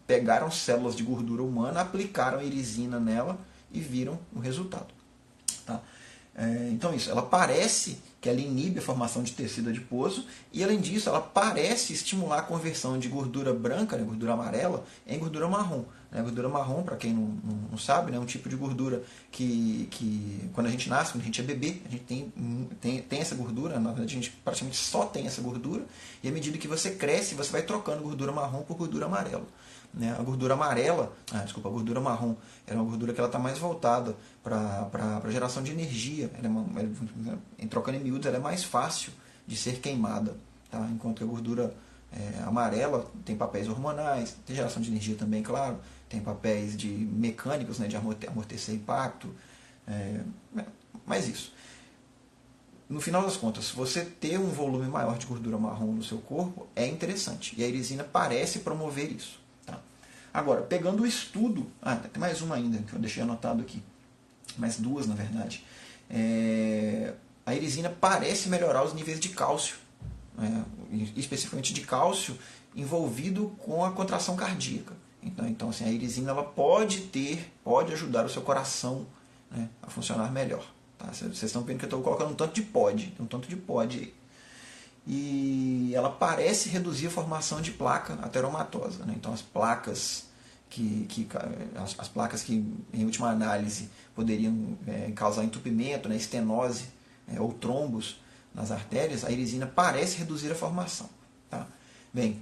Pegaram células de gordura humana, aplicaram erisina nela e viram o resultado. Tá? Então isso, ela parece que ela inibe a formação de tecido adiposo e além disso ela parece estimular a conversão de gordura branca, né, gordura amarela, em gordura marrom. A gordura marrom, para quem não sabe, né, é um tipo de gordura que quando a gente nasce, quando a gente é bebê, a gente tem essa gordura, na verdade a gente praticamente só tem essa gordura, e à medida que você cresce, você vai trocando gordura marrom por gordura amarela. Né? A gordura amarela, a gordura marrom, é uma gordura que ela está mais voltada para a geração de energia. Trocando em miúdos, ela é mais fácil de ser queimada. Tá? Enquanto que a gordura amarela tem papéis hormonais, tem geração de energia também, claro, tem papéis de mecânicos, né, de amortecer impacto, mas isso. No final das contas, você ter um volume maior de gordura marrom no seu corpo é interessante, e a erisina parece promover isso. Tá? Agora, pegando o estudo, tem mais uma ainda, que eu deixei anotado aqui, mais 2 na verdade, a erisina parece melhorar os níveis de cálcio, especificamente de cálcio envolvido com a contração cardíaca. Então assim, a erisina ela pode ajudar o seu coração, né, a funcionar melhor. Tá? Vocês estão vendo que eu estou colocando um tanto de pod aí. E ela parece reduzir a formação de placa ateromatosa. Né? Então as placas as placas que, em última análise, poderiam causar entupimento, né, estenose ou trombos nas artérias, a irisina parece reduzir a formação. Tá? Bem,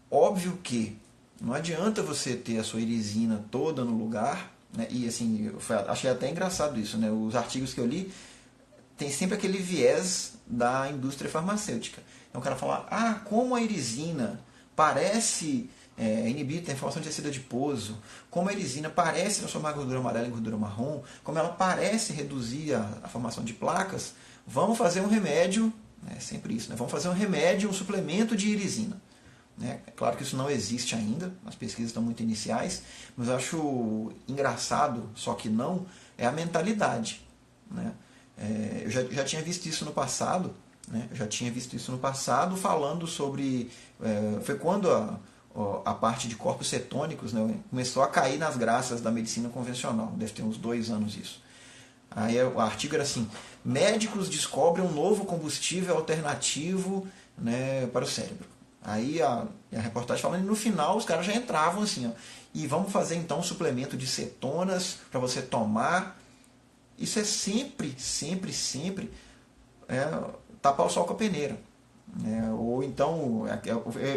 óbvio que não adianta você ter a sua irisina toda no lugar, né, e assim, eu achei até engraçado isso, né, os artigos que eu li tem sempre aquele viés da indústria farmacêutica. Então o cara fala, como a irisina parece inibir a formação de tecido adiposo, como a irisina parece transformar a gordura amarela em gordura marrom, como ela parece reduzir a formação de placas, vamos fazer um remédio, sempre isso, né? Vamos fazer um remédio, um suplemento de irisina. É claro que isso não existe ainda, as pesquisas estão muito iniciais, mas eu acho engraçado, só que não, é a mentalidade. Né? Eu já tinha visto isso no passado, né? Eu já tinha visto isso no passado falando sobre... foi quando a parte de corpos cetônicos, né, começou a cair nas graças da medicina convencional, deve ter uns 2 anos isso. Aí o artigo era assim, médicos descobrem um novo combustível alternativo, né, para o cérebro. Aí a reportagem falando, e no final os caras já entravam assim, ó, e vamos fazer então um suplemento de cetonas para você tomar. Isso é sempre tapar o sol com a peneira. Ou então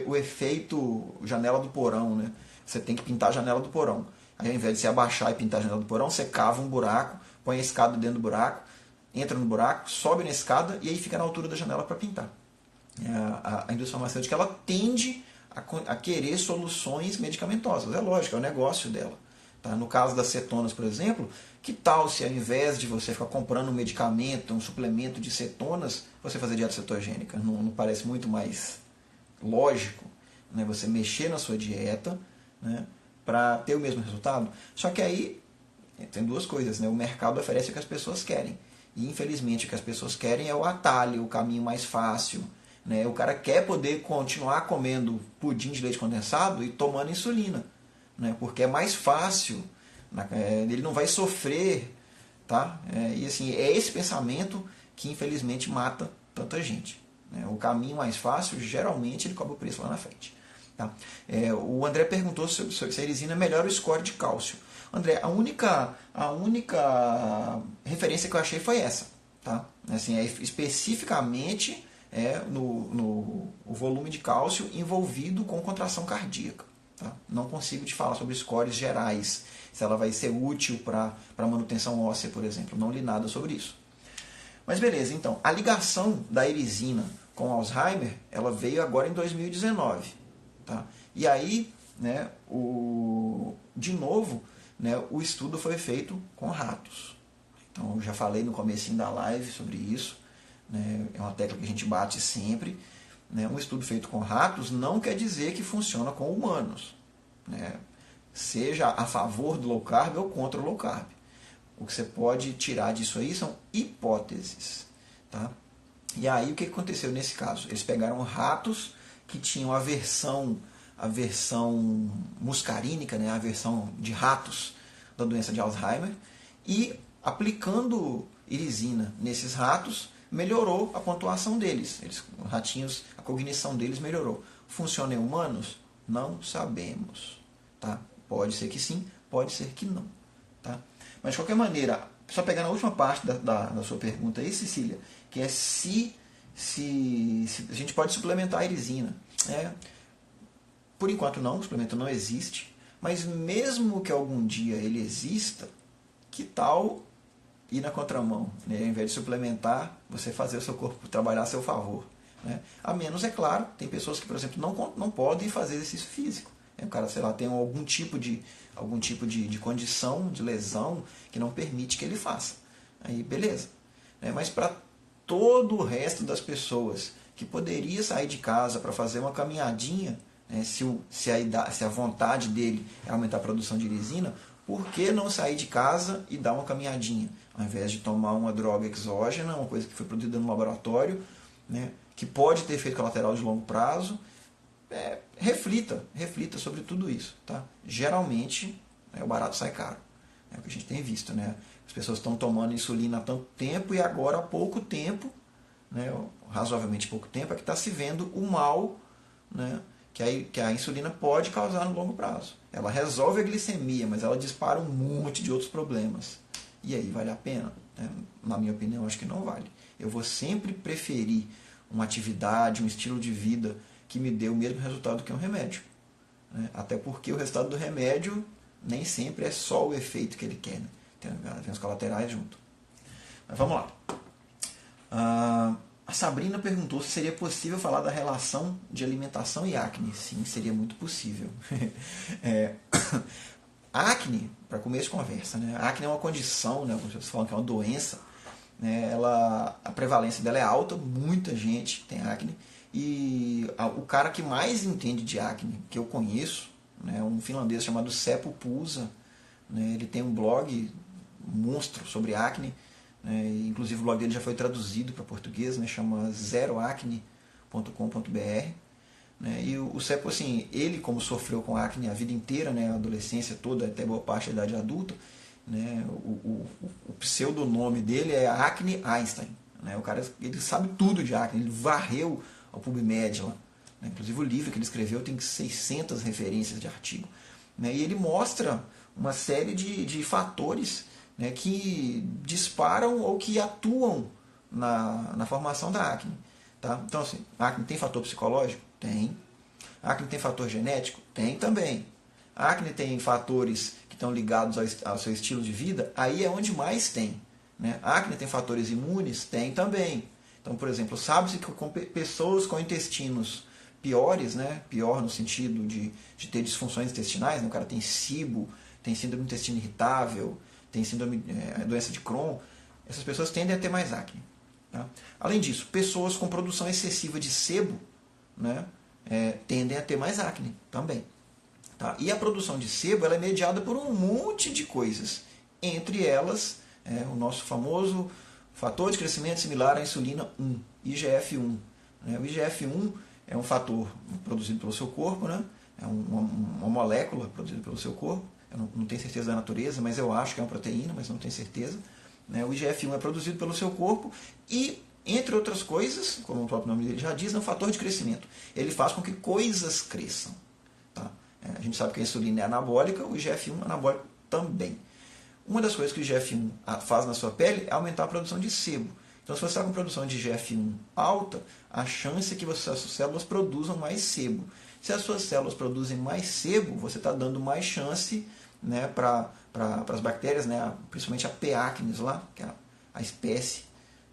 o efeito janela do porão. Né? Você tem que pintar a janela do porão. Aí ao invés de você abaixar e pintar a janela do porão, você cava um buraco, põe a escada dentro do buraco, entra no buraco, sobe na escada e aí fica na altura da janela para pintar. A indústria farmacêutica ela tende a querer soluções medicamentosas. É lógico, é o negócio dela. Tá? No caso das cetonas, por exemplo, que tal se ao invés de você ficar comprando um medicamento, um suplemento de cetonas, você fazer dieta cetogênica? Não parece muito mais lógico, né, você mexer na sua dieta, né, para ter o mesmo resultado? Só que aí tem 2 coisas. Né? O mercado oferece o que as pessoas querem. E infelizmente o que as pessoas querem é o atalho, o caminho mais fácil. Né? O cara quer poder continuar comendo pudim de leite condensado e tomando insulina. Né? Porque é mais fácil, ele não vai sofrer. Tá? E assim, é esse pensamento que infelizmente mata tanta gente. Né? O caminho mais fácil, geralmente, ele cobra o preço lá na frente. Tá? O André perguntou se a irisina melhora o score de cálcio. André, a única referência que eu achei foi essa. Tá? Assim, especificamente no volume de cálcio envolvido com contração cardíaca. Tá? Não consigo te falar sobre scores gerais, se ela vai ser útil para manutenção óssea, por exemplo. Não li nada sobre isso. Mas beleza, então, a ligação da irisina com Alzheimer, ela veio agora em 2019. Tá? E aí, né, de novo, né, o estudo foi feito com ratos. Então, eu já falei no comecinho da live sobre isso. Né, é uma tecla que a gente bate sempre. Né, um estudo feito com ratos não quer dizer que funciona com humanos. Né, seja a favor do low carb ou contra o low carb. O que você pode tirar disso aí são hipóteses. Tá? E aí o que aconteceu nesse caso? Eles pegaram ratos que tinham a versão muscarínica, né, a versão de ratos da doença de Alzheimer, e aplicando irisina nesses ratos, melhorou a pontuação deles. Ratinhos, a cognição deles melhorou. Funciona em humanos? Não sabemos. Tá? Pode ser que sim, pode ser que não. Tá? Mas de qualquer maneira, só pegando a última parte da sua pergunta aí, Cecília, que é se a gente pode suplementar a irisina. Por enquanto não, o suplemento não existe, mas mesmo que algum dia ele exista, que tal ir na contramão? Né? Ao invés de suplementar, você fazer o seu corpo trabalhar a seu favor. Né? A menos, é claro, tem pessoas que, por exemplo, não podem fazer exercício físico. O cara, sei lá, tem algum tipo de condição, de lesão, que não permite que ele faça. Aí, beleza. Né? Mas para todo o resto das pessoas que poderia sair de casa para fazer uma caminhadinha, né, se a vontade dele é aumentar a produção de irisina, por que não sair de casa e dar uma caminhadinha? Ao invés de tomar uma droga exógena, uma coisa que foi produzida no laboratório, né, que pode ter efeito colateral de longo prazo, reflita sobre tudo isso. Tá? Geralmente, o barato sai caro. É o que a gente tem visto. Né? As pessoas estão tomando insulina há tanto tempo e agora há pouco tempo, né, razoavelmente pouco tempo, é que está se vendo o mal, né, que a insulina pode causar no longo prazo. Ela resolve a glicemia, mas ela dispara um monte de outros problemas. E aí, vale a pena? Na minha opinião, acho que não vale. Eu vou sempre preferir uma atividade, um estilo de vida que me dê o mesmo resultado que um remédio. Até porque o resultado do remédio nem sempre é só o efeito que ele quer. Tem os colaterais junto. Mas vamos lá. A Sabrina perguntou se seria possível falar da relação de alimentação e acne. Sim, seria muito possível. Acne, para começo de conversa, né? A acne é uma condição, né? Vocês falam que é uma doença, né? A prevalência dela é alta, muita gente tem acne. E o cara que mais entende de acne, que eu conheço, né, um finlandês chamado Seppo Pusa, né? Ele tem um blog monstro sobre acne, né? Inclusive o blog dele já foi traduzido para português, né? Chama zeroacne.com.br. Né? E o Seppo, assim, ele como sofreu com acne a vida inteira, né? A adolescência toda, até boa parte da idade adulta, né? O pseudonome dele é Acne Einstein. Né? O cara, ele sabe tudo de acne, ele varreu ao PubMed lá. Né? Inclusive o livro que ele escreveu tem 600 referências de artigo. Né? E ele mostra uma série de fatores, né, que disparam ou que atuam na formação da acne. Tá? Então, assim, a acne tem fator psicológico? Tem. A acne tem fator genético? Tem também. A acne tem fatores que estão ligados ao seu estilo de vida? Aí é onde mais tem. Né? A acne tem fatores imunes? Tem também. Então, por exemplo, sabe-se que com pessoas com intestinos piores, né? Pior no sentido de ter disfunções intestinais, né? O cara tem SIBO, tem síndrome do intestino irritável, tem síndrome, doença de Crohn, essas pessoas tendem a ter mais acne. Tá? Além disso, pessoas com produção excessiva de sebo, né, tendem a ter mais acne também. Tá? E a produção de sebo ela é mediada por um monte de coisas. Entre elas, o nosso famoso fator de crescimento similar à insulina 1, IGF-1. O IGF-1 é um fator produzido pelo seu corpo, né? É uma molécula produzida pelo seu corpo. Eu não tenho certeza da natureza, mas eu acho que é uma proteína, mas não tenho certeza. O IGF-1 é produzido pelo seu corpo e, entre outras coisas, como o próprio nome dele já diz, é um fator de crescimento. Ele faz com que coisas cresçam. Tá? A gente sabe que a insulina é anabólica, o IGF-1 é anabólico também. Uma das coisas que o IGF-1 faz na sua pele é aumentar a produção de sebo. Então, se você está com produção de IGF-1 alta, a chance é que as suas células produzam mais sebo. Se as suas células produzem mais sebo, você está dando mais chance, né, para as bactérias, né, principalmente a P. acnes lá, que é a espécie,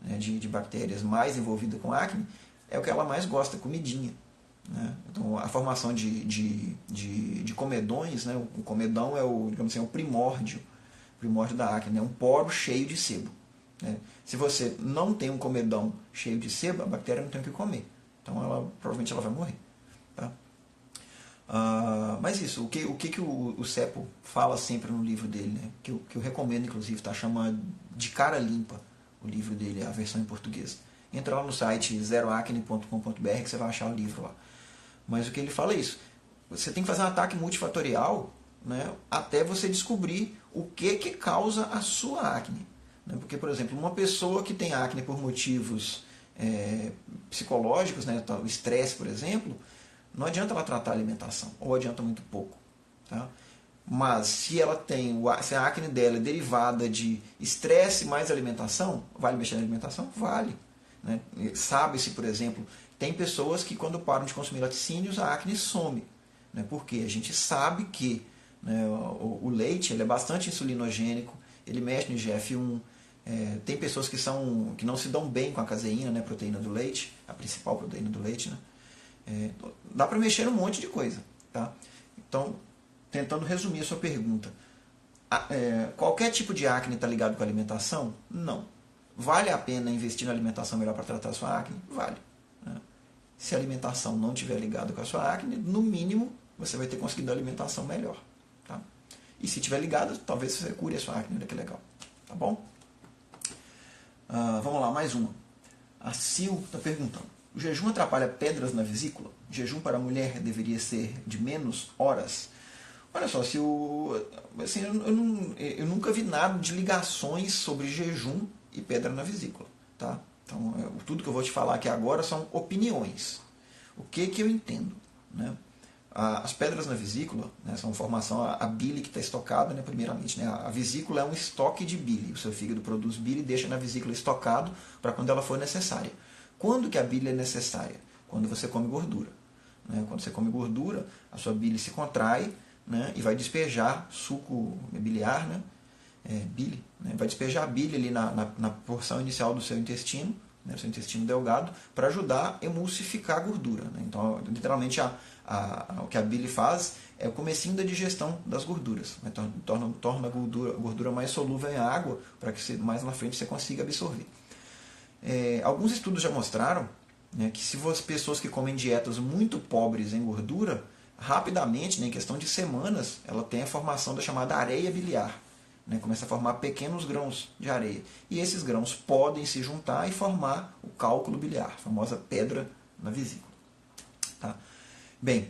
né, de bactérias mais envolvida com acne, é o que ela mais gosta, comidinha. Né? Então, a formação de comedões, né, o comedão é digamos assim, o primórdio da acne, né, um poro cheio de sebo. Né? Se você não tem um comedão cheio de sebo, a bactéria não tem o que comer. Então, provavelmente ela vai morrer. Tá? Mas isso, o que o Seppo fala sempre no livro dele, né? que eu recomendo, inclusive, tá? Chama De Cara Limpa, o livro dele, a versão em português. Entra lá no site zeroacne.com.br que você vai achar o livro lá. Mas o que ele fala é isso, você tem que fazer um ataque multifatorial, né, até você descobrir o que causa a sua acne. Né? Porque, por exemplo, uma pessoa que tem acne por motivos psicológicos, né, o estresse, por exemplo, não adianta ela tratar a alimentação, ou adianta muito pouco. Tá? Mas se se a acne dela é derivada de estresse mais alimentação, vale mexer na alimentação? Vale. Né? Sabe-se, por exemplo, tem pessoas que quando param de consumir laticínios, a acne some. Né? Porque a gente sabe que, né, o leite ele é bastante insulinogênico, ele mexe no IGF-1. Tem pessoas que não se dão bem com a caseína, né, proteína do leite, a principal proteína do leite. Né? Dá para mexer num monte de coisa. Tá? Então, tentando resumir a sua pergunta, qualquer tipo de acne está ligado com a alimentação? Não. Vale a pena investir na alimentação melhor para tratar a sua acne? Vale. Né? Se a alimentação não estiver ligada com a sua acne, no mínimo você vai ter conseguido a alimentação melhor. Tá? E se estiver ligada, talvez você cure a sua acne. Olha que legal. Tá bom? Vamos lá, mais uma. A Sil está perguntando. O jejum atrapalha pedras na vesícula? O jejum para a mulher deveria ser de menos horas? Olha só, assim, eu nunca vi nada de ligações sobre jejum e pedra na vesícula. Tá? Então, tudo que eu vou te falar aqui agora são opiniões. O que eu entendo? Né? As pedras na vesícula, né, são formação, a bile que está estocada, né, primeiramente. Né, a vesícula é um estoque de bile. O seu fígado produz bile e deixa na vesícula estocado para quando ela for necessária. Quando que a bile é necessária? Quando você come gordura. Né? Quando você come gordura, a sua bile se contrai, né, e vai despejar suco biliar, né, bile, né, vai despejar a bile ali na porção inicial do seu intestino, né, o seu intestino delgado, para ajudar a emulsificar a gordura. Né? Então, literalmente, o que a bile faz é o comecinho da digestão das gorduras. Né? Torna a gordura mais solúvel em água, para que mais na frente você consiga absorver. Alguns estudos já mostraram, né, que se as pessoas que comem dietas muito pobres em gordura, rapidamente, né, em questão de semanas, ela tem a formação da chamada areia biliar. Né, começa a formar pequenos grãos de areia. E esses grãos podem se juntar e formar o cálculo biliar, a famosa pedra na vesícula. Tá? Bem,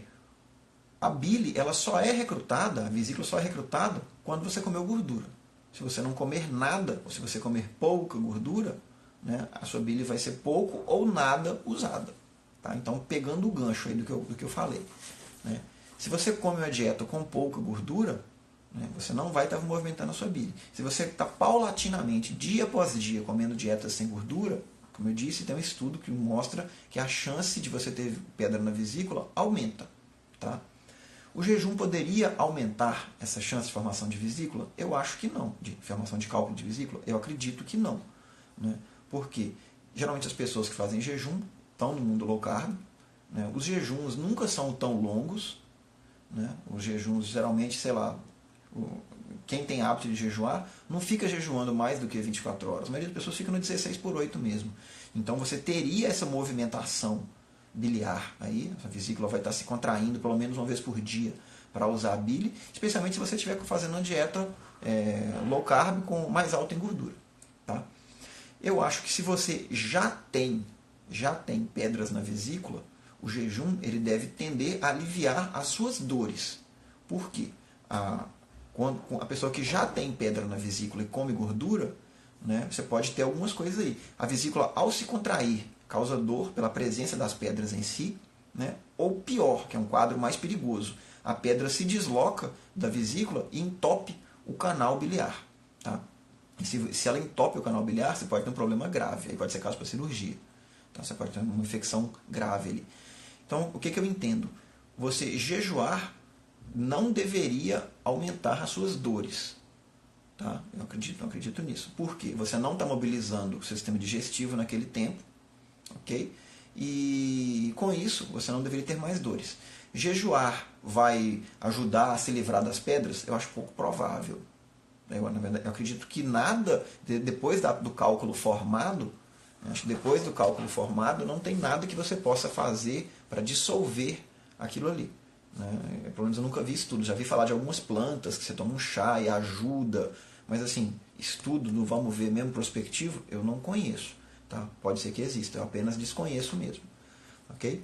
a bile ela só é recrutada, a vesícula só é recrutada quando você comeu gordura. Se você não comer nada, ou se você comer pouca gordura, né, a sua bile vai ser pouco ou nada usada. Tá? Então, pegando o gancho aí do que eu falei. Né? Se você come uma dieta com pouca gordura, né, você não vai estar movimentando a sua bile. Se você está paulatinamente, dia após dia, comendo dietas sem gordura, como eu disse, tem um estudo que mostra que a chance de você ter pedra na vesícula aumenta. Tá? O jejum poderia aumentar essa chance de formação de vesícula? Eu acho que não. De formação de cálculo de vesícula? Eu acredito que não. Né? Porque geralmente as pessoas que fazem jejum estão no mundo low carb. Né? Os jejuns nunca são tão longos. Né? Os jejuns geralmente, sei lá, quem tem hábito de jejuar não fica jejuando mais do que 24 horas. A maioria das pessoas fica no 16/8 mesmo. Então você teria essa movimentação biliar. Aí a vesícula vai estar se contraindo pelo menos uma vez por dia para usar a bile, especialmente se você estiver fazendo uma dieta low carb com mais alta em gordura. Tá? Eu acho que se você já tem pedras na vesícula, o jejum ele deve tender a aliviar as suas dores. Por quê? Quando a pessoa que já tem pedra na vesícula e come gordura, né, você pode ter algumas coisas aí. A vesícula, ao se contrair, causa dor pela presença das pedras em si, né, ou pior, que é um quadro mais perigoso, a pedra se desloca da vesícula e entope o canal biliar. Tá? E se ela entope o canal biliar, você pode ter um problema grave, aí pode ser caso para cirurgia. Então, você pode ter uma infecção grave ali. Então, o que eu entendo? Você jejuar não deveria aumentar as suas dores. Tá? Eu acredito nisso. Por quê? Você não está mobilizando o sistema digestivo naquele tempo. Okay? E com isso, você não deveria ter mais dores. Jejuar vai ajudar a se livrar das pedras? Eu acho pouco provável. Na verdade, eu acredito que nada, depois do cálculo formado, acho que depois do cálculo formado, não tem nada que você possa fazer para dissolver aquilo ali. Né? Pelo menos eu nunca vi estudo. Já vi falar de algumas plantas que você toma um chá e ajuda, mas assim, estudo no vamos ver mesmo prospectivo, eu não conheço. Tá? Pode ser que exista, eu apenas desconheço mesmo. Ok?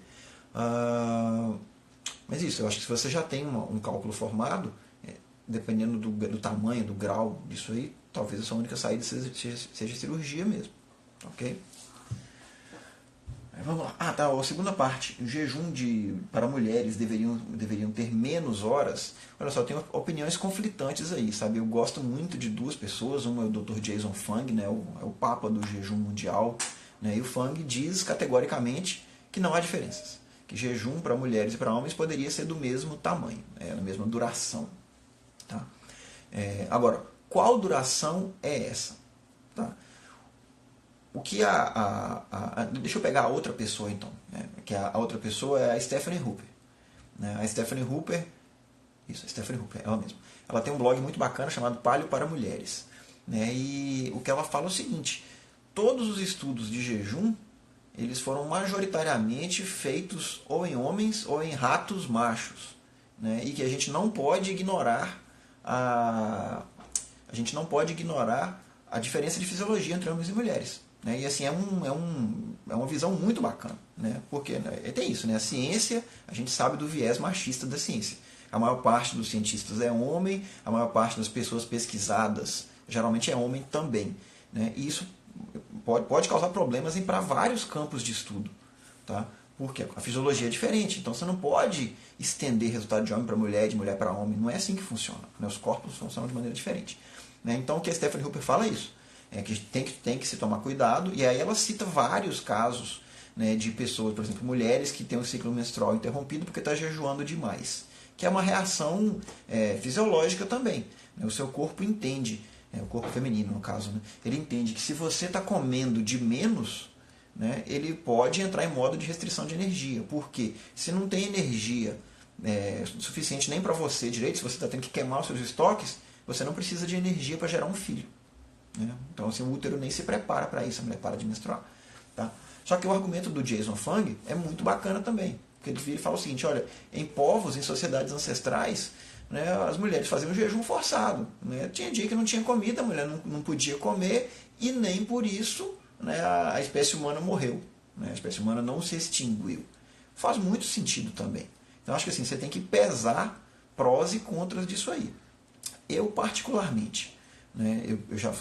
Mas isso, eu acho que se você já tem um cálculo formado, dependendo do tamanho, do grau disso aí, talvez a sua única saída seja cirurgia mesmo. Ok? Vamos lá. Tá. A segunda parte. O jejum para mulheres deveriam ter menos horas. Olha só, tem opiniões conflitantes aí, sabe? Eu gosto muito de duas pessoas. Uma é o Dr. Jason Fung, né? É o papa do jejum mundial. Né? E o Fung diz categoricamente que não há diferenças. Que jejum para mulheres e para homens poderia ser do mesmo tamanho, na mesma duração. Tá? Agora, qual duração é essa? Tá? O que deixa eu pegar a outra pessoa então, né? Que a outra pessoa é a Stephanie Hooper. Né? A Stephanie Hooper, ela mesma. Ela tem um blog muito bacana chamado Paleo para Mulheres. Né? E o que ela fala é o seguinte: todos os estudos de jejum, eles foram majoritariamente feitos ou em homens ou em ratos machos. Né? E que a gente não pode ignorar a diferença de fisiologia entre homens e mulheres. Né? E assim, é uma visão muito bacana. Né? Porque tem isso, né? A ciência, a gente sabe do viés machista da ciência. A maior parte dos cientistas é homem, a maior parte das pessoas pesquisadas geralmente é homem também. Né? E isso pode causar problemas para vários campos de estudo. Tá? Porque a fisiologia é diferente, então você não pode estender resultado de homem para mulher, de mulher para homem. Não é assim que funciona. Né? Os corpos funcionam de maneira diferente. Né? Então o que a Stephanie Hooper fala é isso. É que tem que se tomar cuidado. E aí ela cita vários casos, né, de pessoas, por exemplo, mulheres que têm o ciclo menstrual interrompido porque está jejuando demais. Que é uma reação fisiológica também. Né? O seu corpo entende, o corpo feminino no caso, né? Ele entende que se você está comendo de menos, né, ele pode entrar em modo de restrição de energia. Porque se não tem energia suficiente nem para você direito, se você está tendo que queimar os seus estoques, você não precisa de energia para gerar um filho. Né? Então assim, o útero nem se prepara para isso, a mulher para de menstruar. Tá? Só que o argumento do Jason Fung é muito bacana também. Porque ele fala o seguinte, olha, em povos, em sociedades ancestrais, né, as mulheres faziam um jejum forçado. Né? Tinha dia que não tinha comida, a mulher não podia comer, e nem por isso, né, a espécie humana morreu. Né? A espécie humana não se extinguiu. Faz muito sentido também. Então acho que assim, você tem que pesar prós e contras disso aí. Eu particularmente, né,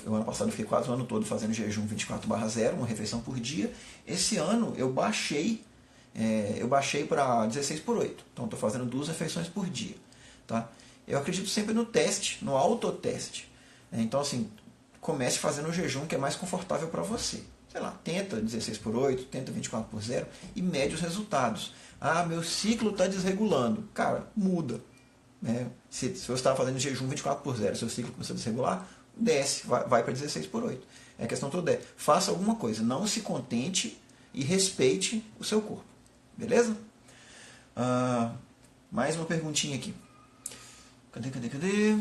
o ano passado eu fiquei quase o ano todo fazendo jejum 24/0, uma refeição por dia. Esse ano eu baixei para 16/8. Então estou fazendo 2 refeições por dia. Tá? Eu acredito sempre no teste, no autoteste. Então assim, comece fazendo o jejum que é mais confortável para você. Sei lá, tenta 16/8, tenta 24/0 e mede os resultados. Ah, meu ciclo está desregulando. Cara, muda. Né? Se você estava fazendo jejum 24/0, seu ciclo começou a desregular, desce, vai para 16/8. É questão toda. Faça alguma coisa. Não se contente e respeite o seu corpo. Beleza? Mais uma perguntinha aqui. Cadê?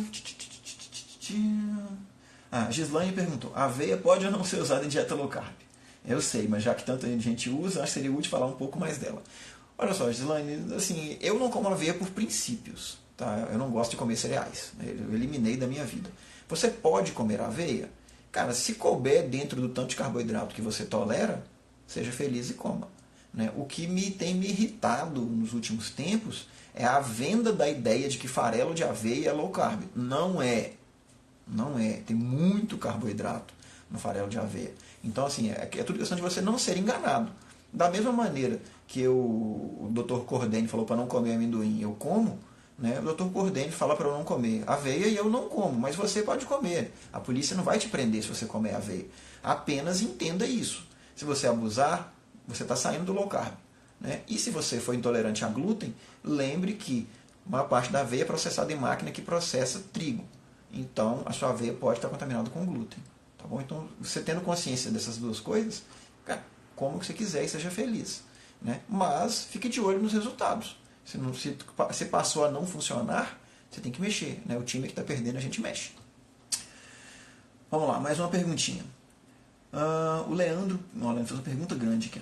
Gislaine perguntou, aveia pode ou não ser usada em dieta low carb? Eu sei, mas já que tanta gente usa, acho que seria útil falar um pouco mais dela. Olha só, Gislaine, assim, eu não como aveia por princípios. Tá? Eu não gosto de comer cereais. Eu eliminei da minha vida. Você pode comer aveia? Cara, se couber dentro do tanto de carboidrato que você tolera, seja feliz e coma. Né? O que tem me irritado nos últimos tempos é a venda da ideia de que farelo de aveia é low carb. Não é. Não é. Tem muito carboidrato no farelo de aveia. Então, assim, é tudo questão de você não ser enganado. Da mesma maneira que o Dr. Cordene falou para não comer amendoim, eu como, né? O Dr. Cordene fala para eu não comer aveia e eu não como, mas você pode comer. A polícia não vai te prender se você comer aveia. Apenas entenda isso. Se você abusar, você está saindo do low carb. Né? E se você for intolerante a glúten, lembre que uma parte da aveia é processada em máquina que processa trigo. Então, a sua aveia pode estar contaminada com glúten. Tá bom? Então, você tendo consciência dessas duas coisas, cara, como que você quiser e seja feliz. Né? Mas, fique de olho nos resultados. Se passou a não funcionar, você tem que mexer. Né? O time que está perdendo, a gente mexe. Vamos lá, mais uma perguntinha. O Leandro fez uma pergunta grande aqui.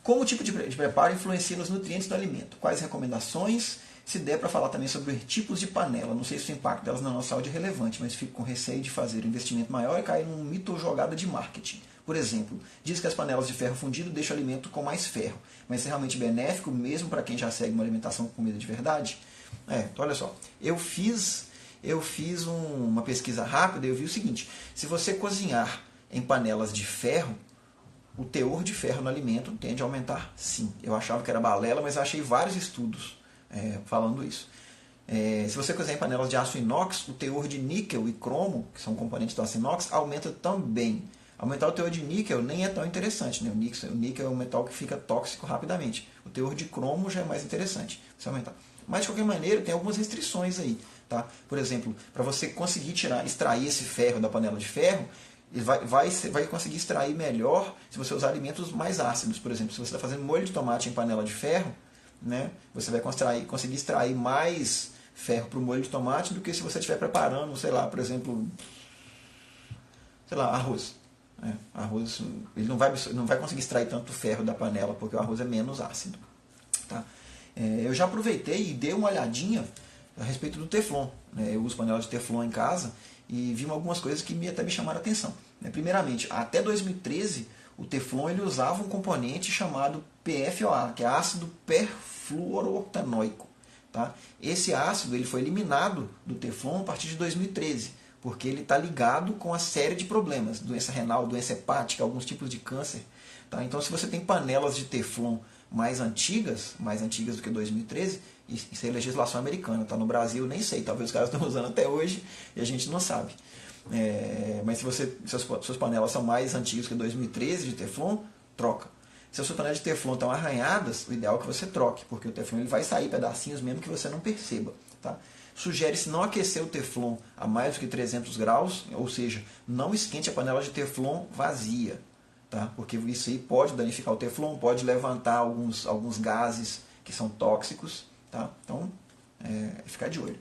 Como o tipo de preparo influencia nos nutrientes do alimento? Quais recomendações? Se der para falar também sobre tipos de panela. Não sei se o impacto delas na nossa saúde é relevante, mas fico com receio de fazer um investimento maior e cair num mito ou jogada de marketing. Por exemplo, diz que as panelas de ferro fundido deixam o alimento com mais ferro. Mas é realmente benéfico mesmo para quem já segue uma alimentação com comida de verdade? Então olha só. Eu fiz uma pesquisa rápida e eu vi o seguinte. Se você cozinhar em panelas de ferro, o teor de ferro no alimento tende a aumentar, sim. Eu achava que era balela, mas achei vários estudos falando isso. Se você cozinhar em panelas de aço inox, o teor de níquel e cromo, que são componentes do aço inox, aumenta também. Aumentar o teor de níquel nem é tão interessante. Né? O níquel é um metal que fica tóxico rapidamente. O teor de cromo já é mais interessante. Você aumentar. Mas, de qualquer maneira, tem algumas restrições aí. Tá? Por exemplo, para você conseguir extrair esse ferro da panela de ferro, vai conseguir extrair melhor se você usar alimentos mais ácidos. Por exemplo, se você está fazendo molho de tomate em panela de ferro, né, você vai conseguir extrair mais ferro para o molho de tomate do que se você estiver preparando, sei lá, por exemplo, arroz. Arroz, ele não vai conseguir extrair tanto ferro da panela, porque o arroz é menos ácido. Tá? Eu já aproveitei e dei uma olhadinha a respeito do Teflon. Né? Eu uso panela de Teflon em casa e vi algumas coisas que até me chamaram a atenção. Primeiramente, até 2013, o Teflon ele usava um componente chamado PFOA, que é ácido perfluorooctanoico. Tá? Esse ácido ele foi eliminado do Teflon a partir de 2013, porque ele está ligado com a série de problemas, doença renal, doença hepática, alguns tipos de câncer. Tá? Então, se você tem panelas de Teflon mais antigas do que 2013, isso é legislação americana, tá? No Brasil nem sei, talvez os caras estão usando até hoje e a gente não sabe. Mas se suas panelas são mais antigas que 2013 de Teflon, troca. Se as suas panelas de Teflon estão arranhadas, o ideal é que você troque, porque o Teflon ele vai sair pedacinhos mesmo que você não perceba. Tá? Sugere-se não aquecer o Teflon a mais do que 300 graus, ou seja, não esquente a panela de Teflon vazia, tá? Porque isso aí pode danificar o Teflon, pode levantar alguns gases que são tóxicos. Tá? Então, ficar de olho.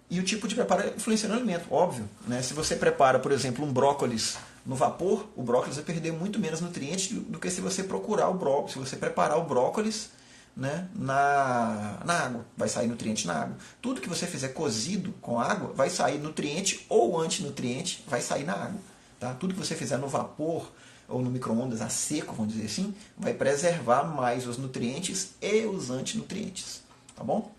E o tipo de preparo influencia no alimento, óbvio. Né? Se você prepara, por exemplo, um brócolis no vapor, o brócolis vai perder muito menos nutrientes do que se você procurar o brócolis, se você preparar o brócolis, né, na água. Vai sair nutriente na água. Tudo que você fizer cozido com água, vai sair nutriente ou antinutriente, vai sair na água. Tá? Tudo que você fizer no vapor ou no micro-ondas a seco, vamos dizer assim, vai preservar mais os nutrientes e os antinutrientes. Tá bom?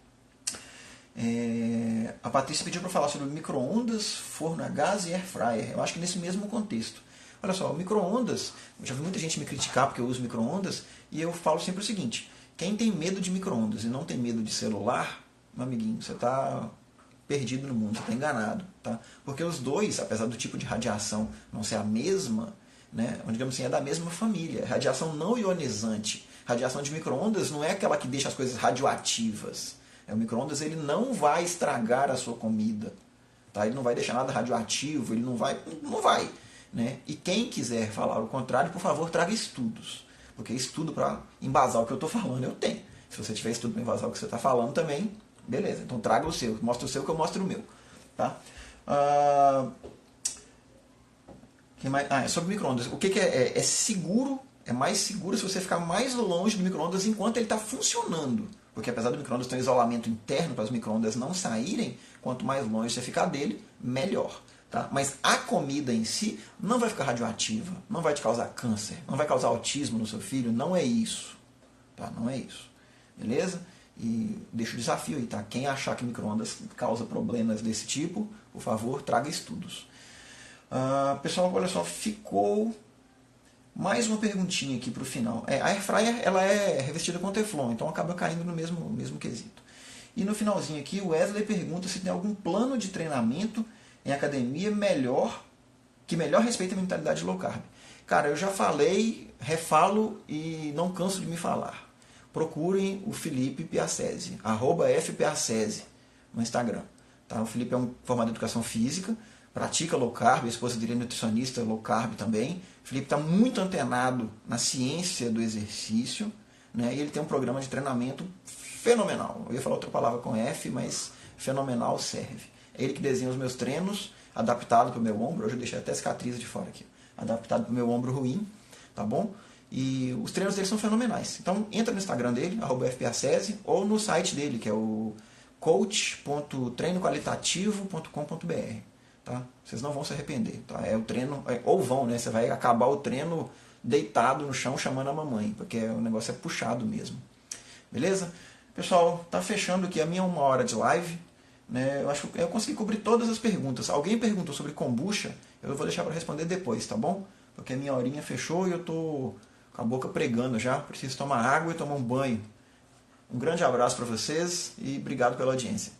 A Patrícia pediu para falar sobre micro-ondas, forno a gás e air fryer. Eu acho que nesse mesmo contexto. Olha só, o micro-ondas, eu já vi muita gente me criticar porque eu uso micro-ondas, e eu falo sempre o seguinte: quem tem medo de micro-ondas e não tem medo de celular, meu amiguinho, você está perdido no mundo, você está enganado. Tá? Porque os dois, apesar do tipo de radiação não ser a mesma, né, digamos assim, é da mesma família. Radiação não ionizante. Radiação de micro-ondas não é aquela que deixa as coisas radioativas. O micro-ondas ele não vai estragar a sua comida. Tá? Ele não vai deixar nada radioativo, ele não vai. Né? E quem quiser falar o contrário, por favor, traga estudos. Porque estudo para embasar o que eu estou falando, eu tenho. Se você tiver estudo para embasar o que você está falando também, beleza. Então traga o seu. Mostra o seu que eu mostro o meu. Tá? Sobre micro-ondas. O que é seguro? É mais seguro se você ficar mais longe do micro-ondas enquanto ele está funcionando. Porque apesar do micro-ondas ter um isolamento interno para as micro-ondas não saírem, quanto mais longe você ficar dele, melhor. Tá? Mas a comida em si não vai ficar radioativa, não vai te causar câncer, não vai causar autismo no seu filho, não é isso. Tá? Não é isso. Beleza? E deixa o desafio aí, tá? Quem achar que micro-ondas causa problemas desse tipo, por favor, traga estudos. Pessoal, olha só, ficou mais uma perguntinha aqui para o final. A air fryer ela é revestida com Teflon, então acaba caindo no mesmo quesito. E no finalzinho aqui, o Wesley pergunta se tem algum plano de treinamento em academia que melhor respeita a mentalidade low carb. Cara, eu já falei, refalo e não canso de me falar. Procurem o Felipe Piacese, @fpiacese no Instagram. Tá? O Felipe é um formado em educação física, pratica low carb, a esposa dele é nutricionista low carb também. O Felipe está muito antenado na ciência do exercício, né? E ele tem um programa de treinamento fenomenal. Eu ia falar outra palavra com F, mas fenomenal serve. É ele que desenha os meus treinos, adaptado para o meu ombro. Hoje eu deixei até cicatriz de fora aqui. Adaptado para o meu ombro ruim, tá bom? E os treinos dele são fenomenais. Então entra no Instagram dele, @fpiacese, ou no site dele, que é o coach.treinoqualitativo.com.br. Tá? Vocês não vão se arrepender. Tá? O treino, ou vão, né? Você vai acabar o treino deitado no chão chamando a mamãe, porque o negócio é puxado mesmo. Beleza? Pessoal, tá fechando aqui a minha 1 hora de live. Né? Eu acho que eu consegui cobrir todas as perguntas. Alguém perguntou sobre kombucha, eu vou deixar para responder depois, tá bom? Porque a minha horinha fechou e eu tô com a boca pregando já. Preciso tomar água e tomar um banho. Um grande abraço para vocês e obrigado pela audiência.